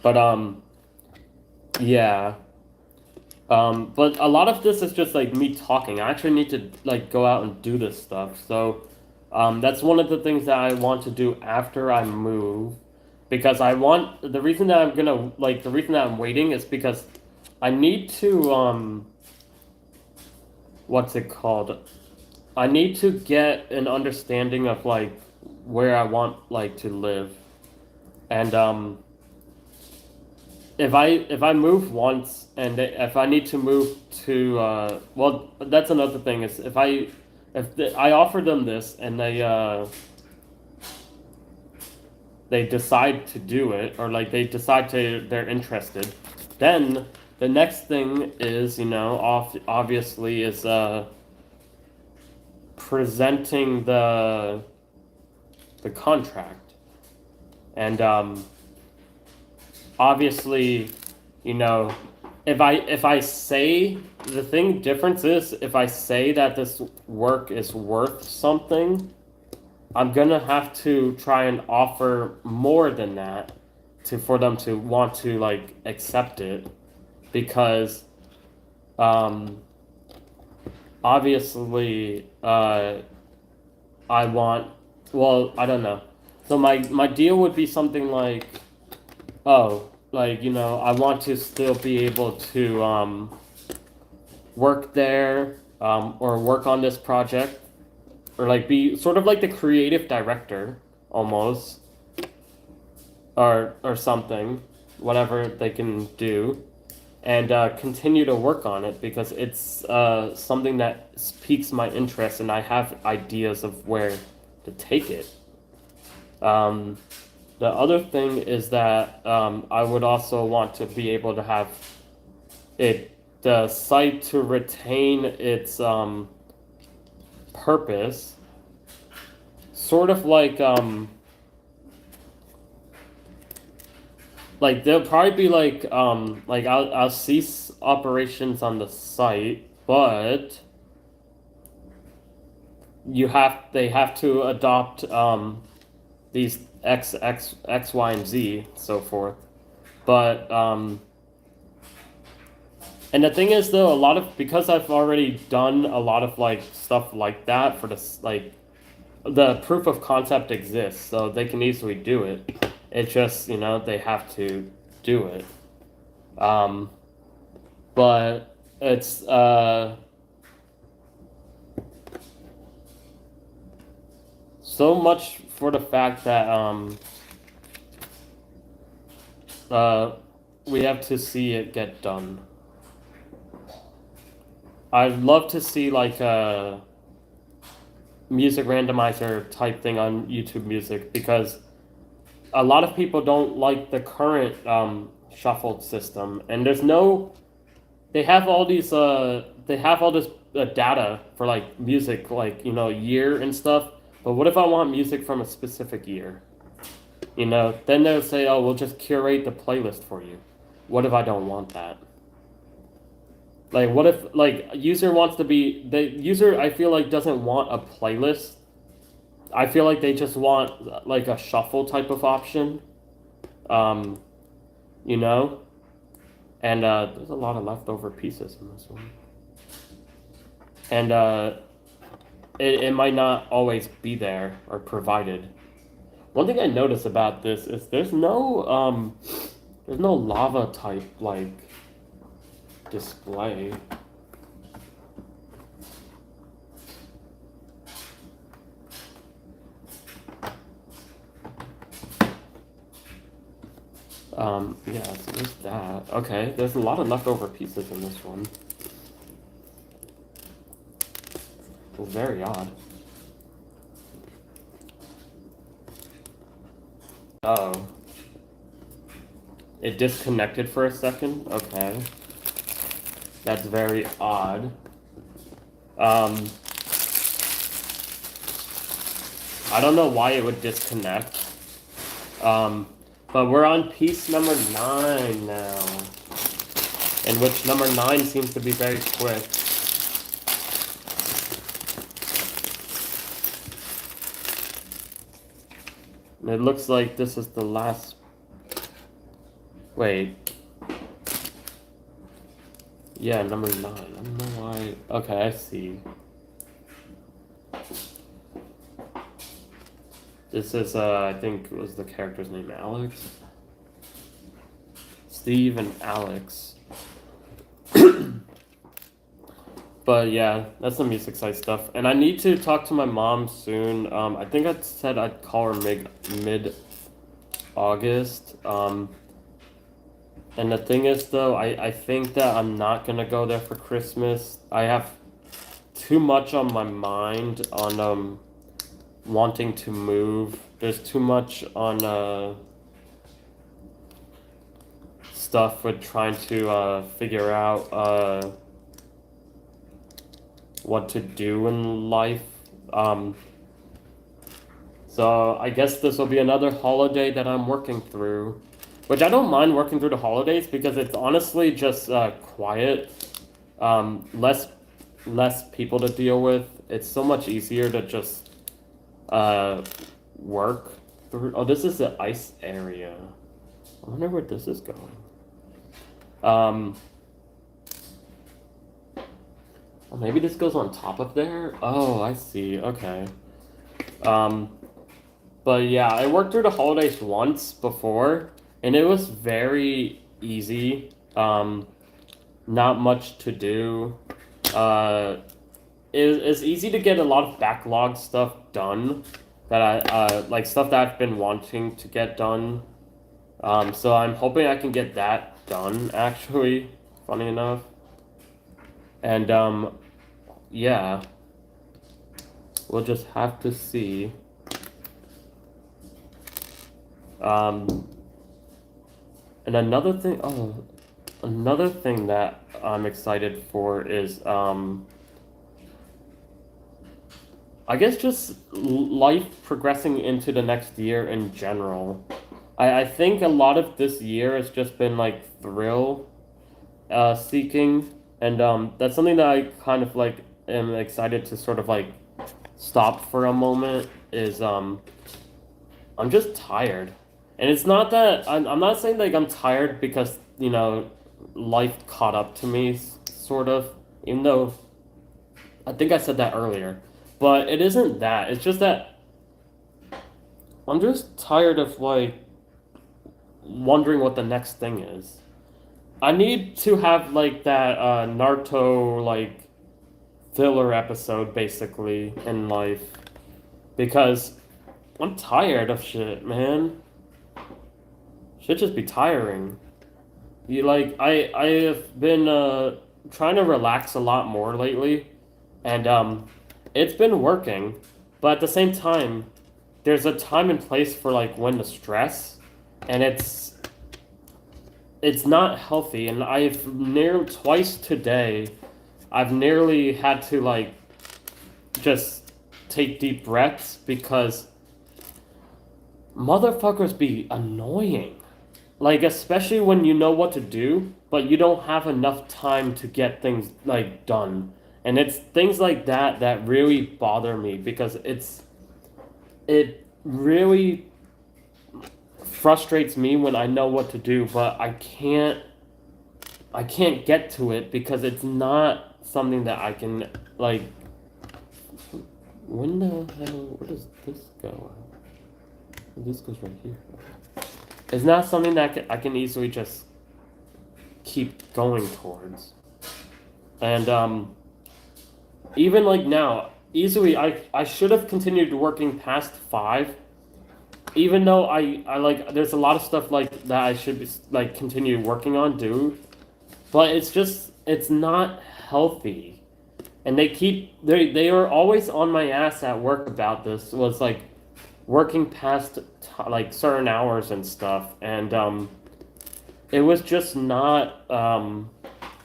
Speaker 1: But yeah. But a lot of this is just like me talking. I actually need to like go out and do this stuff. So, that's one of the things that I want to do after I move, because the reason that the reason that I'm waiting is because I need to what's it called? I need to get an understanding of like where I want like to live, and if I move once and if I need to move to well, that's another thing is I offer them this and they decide to do it, or like they decide they're interested, then the next thing is, obviously is presenting the contract. And obviously, you know, if I say, the thing difference is, if I say that this work is worth something, I'm gonna have to try and offer more than that for them to want to like accept it, because um obviously I want, well, I don't know. So my deal would be something like, oh, like, I want to still be able to work there, or work on this project, or like be sort of like the creative director almost, or something, whatever they can do, and continue to work on it because it's something that piques my interest and I have ideas of where to take it. Um, the other thing is that I would also want to be able to have the site to retain its purpose, sort of like there'll probably be like I'll cease operations on the site, but they have to adopt these X, Y, and Z, so forth. But and the thing is, though, because I've already done a lot of like stuff like that for this, like the proof of concept exists, so they can easily do it. It's just, they have to do it. But it's so much for the fact that we have to see it get done. I'd love to see like a music randomizer type thing on YouTube Music, because a lot of people don't like the current shuffled system, and they have all these they have all this data for like music, like, year and stuff. But what if I want music from a specific year? Then they'll say, oh, we'll just curate the playlist for you. What if I don't want that? Like, what if, like, user wants to be, the user, I feel like, doesn't want a playlist. I feel like they just want, like, a shuffle type of option, um, you know? And, there's a lot of leftover pieces in this one. And, it might not always be there or provided. One thing I noticed about this is there's no lava type, like, display. Yeah, so there's that. Okay, there's a lot of leftover pieces in this one. It's very odd. Oh. It disconnected for a second? Okay. That's very odd. I don't know why it would disconnect. But we're on piece number 9 now. In which number 9 seems to be very quick. And it looks like this is the last... Wait. Yeah, number 9. I don't know why... Okay, I see. This is, I think it was the character's name, Alex? Steve and Alex. But yeah, that's some music side stuff. And I need to talk to my mom soon. I think I said I'd call her mid-August. And the thing is, though, I think that I'm not gonna go there for Christmas. I have too much on my mind on, wanting to move. There's too much on, stuff with trying to, figure out, what to do in life. So I guess this will be another holiday that I'm working through. Which I don't mind working through the holidays because it's honestly just quiet. Less people to deal with. It's so much easier to just work through. Oh, this is the ice area. I wonder where this is going. Oh, maybe this goes on top of there? Oh, I see. Okay. But yeah, I worked through the holidays once before, and it was very easy. Not much to do. It's easy to get a lot of backlog stuff done that like stuff that I've been wanting to get done. So I'm hoping I can get that done, actually, funny enough. And, yeah. We'll just have to see. And another thing that I'm excited for is, I guess just life progressing into the next year in general. I think a lot of this year has just been like thrill seeking, and that's something that I kind of like am excited to sort of like stop for a moment. Is I'm just tired, and it's not that I'm not saying like I'm tired because life caught up to me, sort of. Even though I think I said that earlier, but it isn't that. It's just that I'm just tired of like wondering what the next thing is. I need to have like that Naruto like filler episode basically in life because I'm tired of shit, man. Shit just be tiring. I have been trying to relax a lot more lately, and it's been working, but at the same time, there's a time and place for like when to stress, and it's not healthy. And I've nearly twice today, I've nearly had to like just take deep breaths because motherfuckers be annoying. like especially when you know what to do, but you don't have enough time to get things like done. And it's things like that that really bother me because it really frustrates me when I know what to do, but I can't get to it because it's not something that I can like. When the hell? Where does this go? This goes right here. It's not something that I can easily just keep going towards. And even like now, easily I should have continued working past 5. Even though I like there's a lot of stuff like that I should be, like continue working on do, but it's not healthy. And they are always on my ass at work about this was like working past like certain hours and stuff, and it was just not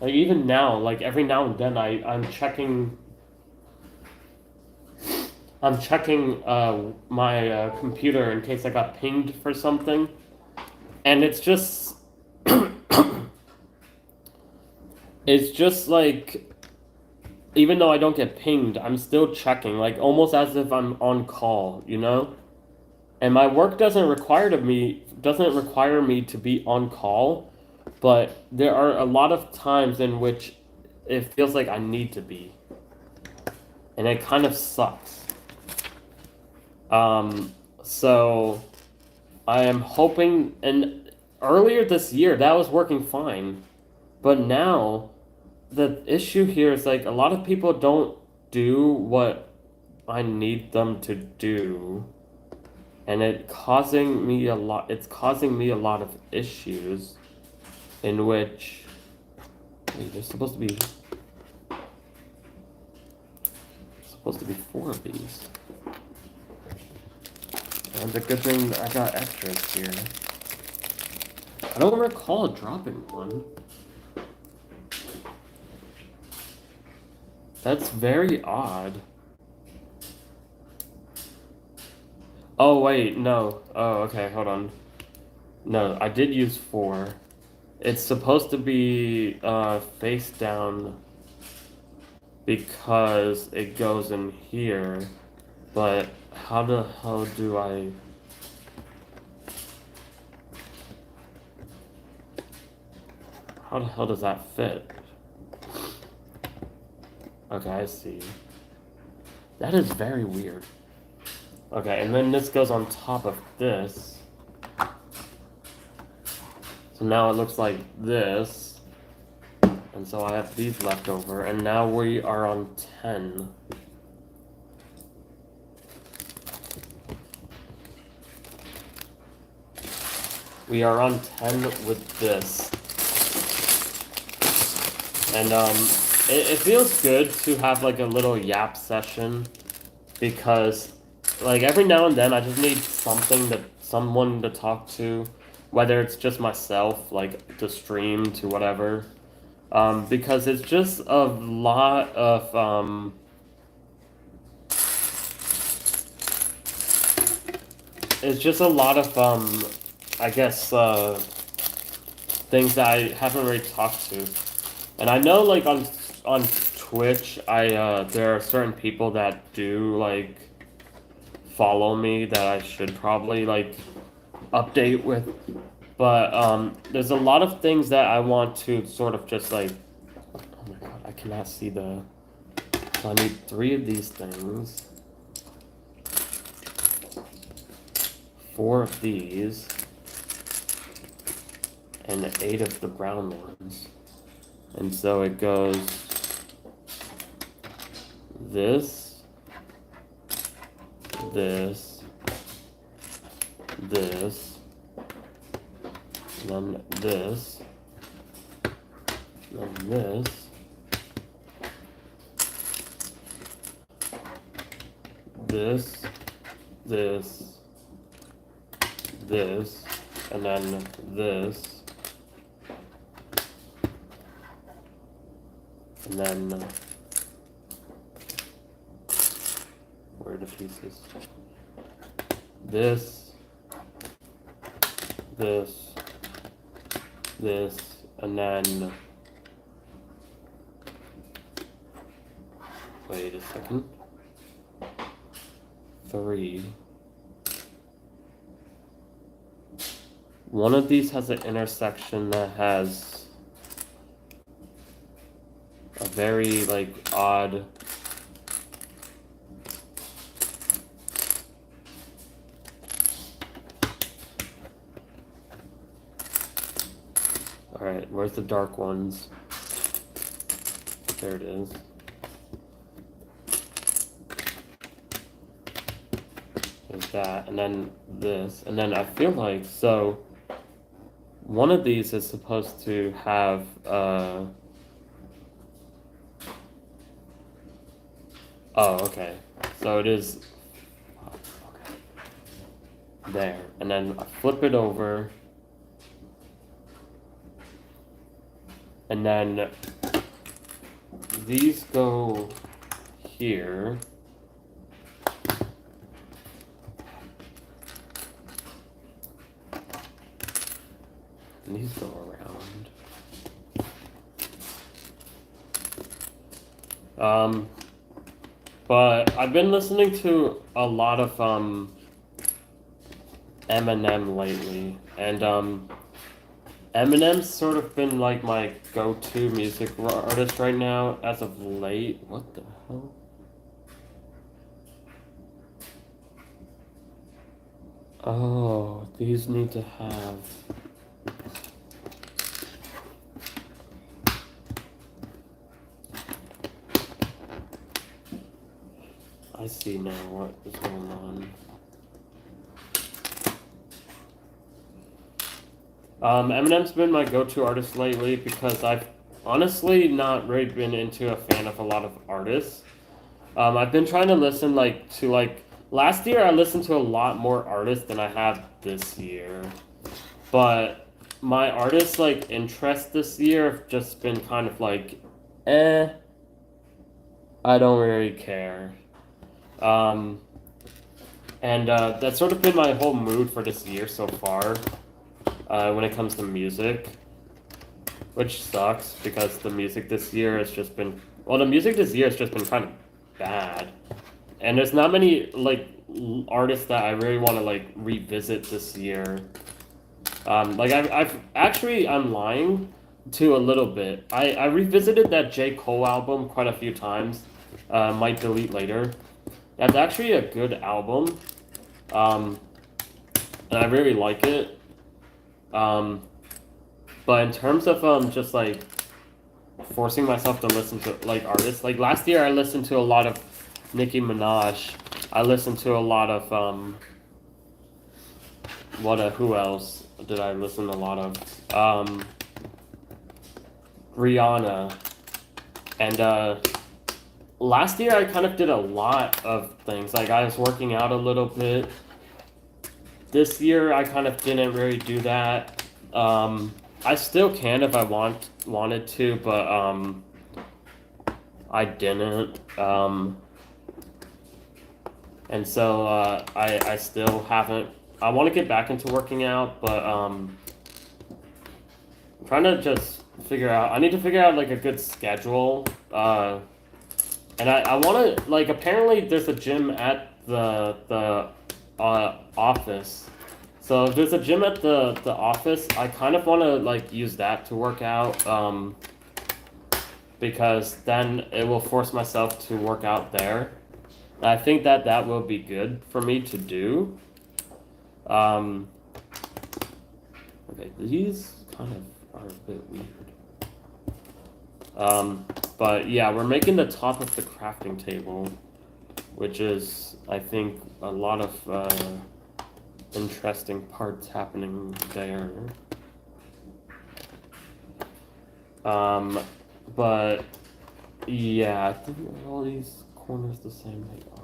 Speaker 1: like even now like every now and then I'm checking my computer in case I got pinged for something, and it's just like even though I don't get pinged, I'm still checking like almost as if I'm on call, you know. And my work doesn't require me to be on call, but there are a lot of times in which it feels like I need to be, and it kind of sucks. So I am hoping, and earlier this year that was working fine, but now the issue here is like a lot of people don't do what I need them to do, and it's causing me a lot of issues in which wait, there's supposed to be 4 of these. And it's a good thing I got extras here. I don't recall dropping one. That's very odd. Oh wait, no. Oh, okay, hold on. No, I did use 4. It's supposed to be face down because it goes in here, but how the hell do I... How the hell does that fit? Okay, I see. That is very weird. Okay, and then this goes on top of this. So now it looks like this. And so I have these left over, and now we are on 10. We are on 10 with this. And it feels good to have like a little yap session because like every now and then I just need someone to talk to, whether it's just myself, like to stream to whatever. Because it's just a lot of it's just a lot of I guess things that I haven't really talked to. And I know like on Twitch there are certain people that do like follow me that I should probably like update with. But there's a lot of things that I want to sort of just like oh my god, I cannot see the so I need 3 of these things. 4 of these. And 8 of the brown ones. And so it goes this, this, this, and then this, and then this, this, and then this. And then, where are the pieces? This, this, and then wait a second. 3. One of these has an intersection that has a very like odd Alright, where's the dark ones? There it is. There's that, and then this, and then I feel like, so one of these is supposed to have oh, okay. So it is okay. There. And then I flip it over. And then these go here. And these go around. But I've been listening to a lot of Eminem lately, and Eminem's sort of been like my go-to music artist right now as of late. What the hell? Oh, these need to have. I see now what is going on. Eminem's been my go-to artist lately because I've honestly not really been into a fan of a lot of artists. I've been trying to listen to last year I listened to a lot more artists than I have this year. But my artist interest this year have just been kind of like, I don't really care. And that's sort of been my whole mood for this year so far. When it comes to music, which sucks because the music this year has just been kind of bad, and there's not many artists that I really want to revisit this year. I'm lying to a little bit. I revisited that J. Cole album quite a few times. Might delete later. That's actually a good album. And I really like it. But in terms of just forcing myself to listen to artists, last year I listened to a lot of Nicki Minaj. I listened to a lot of who else did I listen to a lot of? Rihanna. And last year I kind of did a lot of things. I was working out a little bit. This year I kind of didn't really do that. I still can if I wanted to, but I didn't. And so I still haven't. I want to get back into working out, but I'm trying to just figure out. I need to figure out a good schedule. And I want to apparently there's a gym at the office. So if there's a gym at the office, I kind of want to use that to work out, because then it will force myself to work out there. And I think that will be good for me to do. Okay, these kind of are a bit weird. But yeah, we're making the top of the crafting table, which is, I think, a lot of interesting parts happening there. But yeah, I think all these corners the same they are.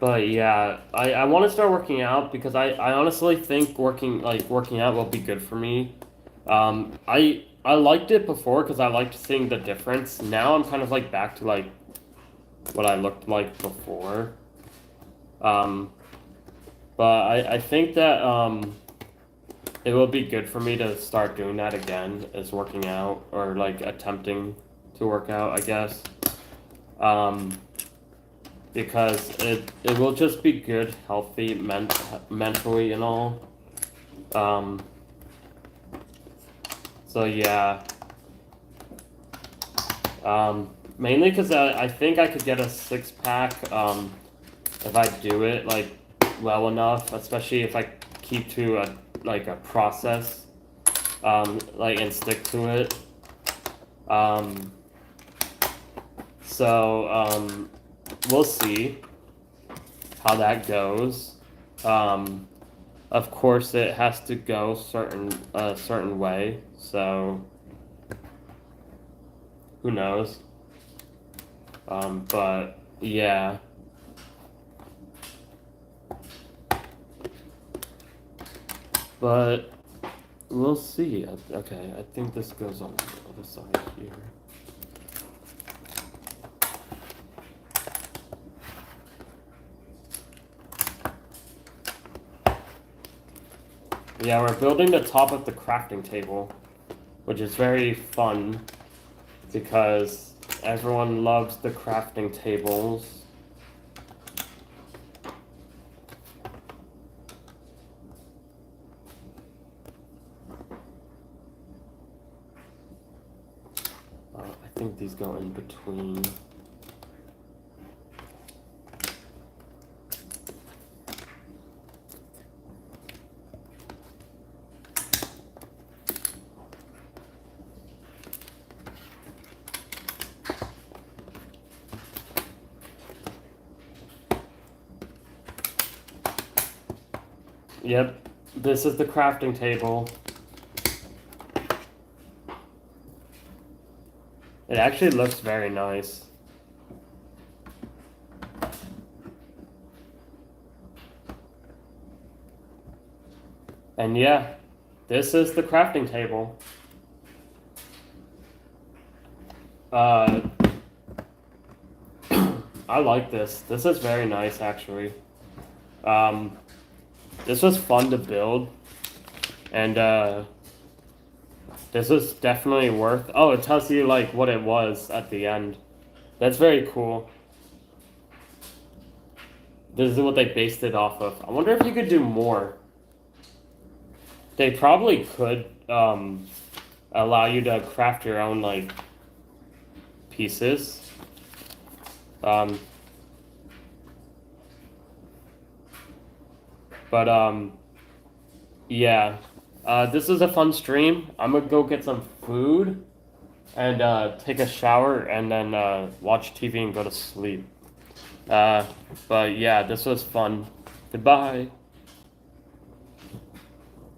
Speaker 1: But yeah, I want to start working out because I honestly think working out will be good for me. I liked it before because I liked seeing the difference. Now I'm kind of like back to like what I looked like before. Um, but I think that it will be good for me to start doing that again, is working out or like attempting to work out, I guess. Um, because it will just be good, healthy, mentally and all. Um, so yeah. Mainly because I think I could get a six pack if I do it like well enough, especially if I keep to a process like and stick to it. Um, so we'll see how that goes. Um, of course, it has to go certain way. So who knows? But yeah. But we'll see. Okay, I think this goes on the other side here. Yeah, we're building the top of the crafting table, which is very fun because everyone loves the crafting tables. I think these go in between. Yep, this is the crafting table. It actually looks very nice. And yeah, this is the crafting table. I like this. This is very nice, actually. This was fun to build, and this was definitely worth. Oh, it tells you like what it was at the end. That's very cool. This is what they based it off of. I wonder if you could do more. They probably could allow you to craft your own like pieces. Um, but yeah. This is a fun stream. I'm gonna go get some food and take a shower and then watch TV and go to sleep. But yeah, this was fun. Goodbye.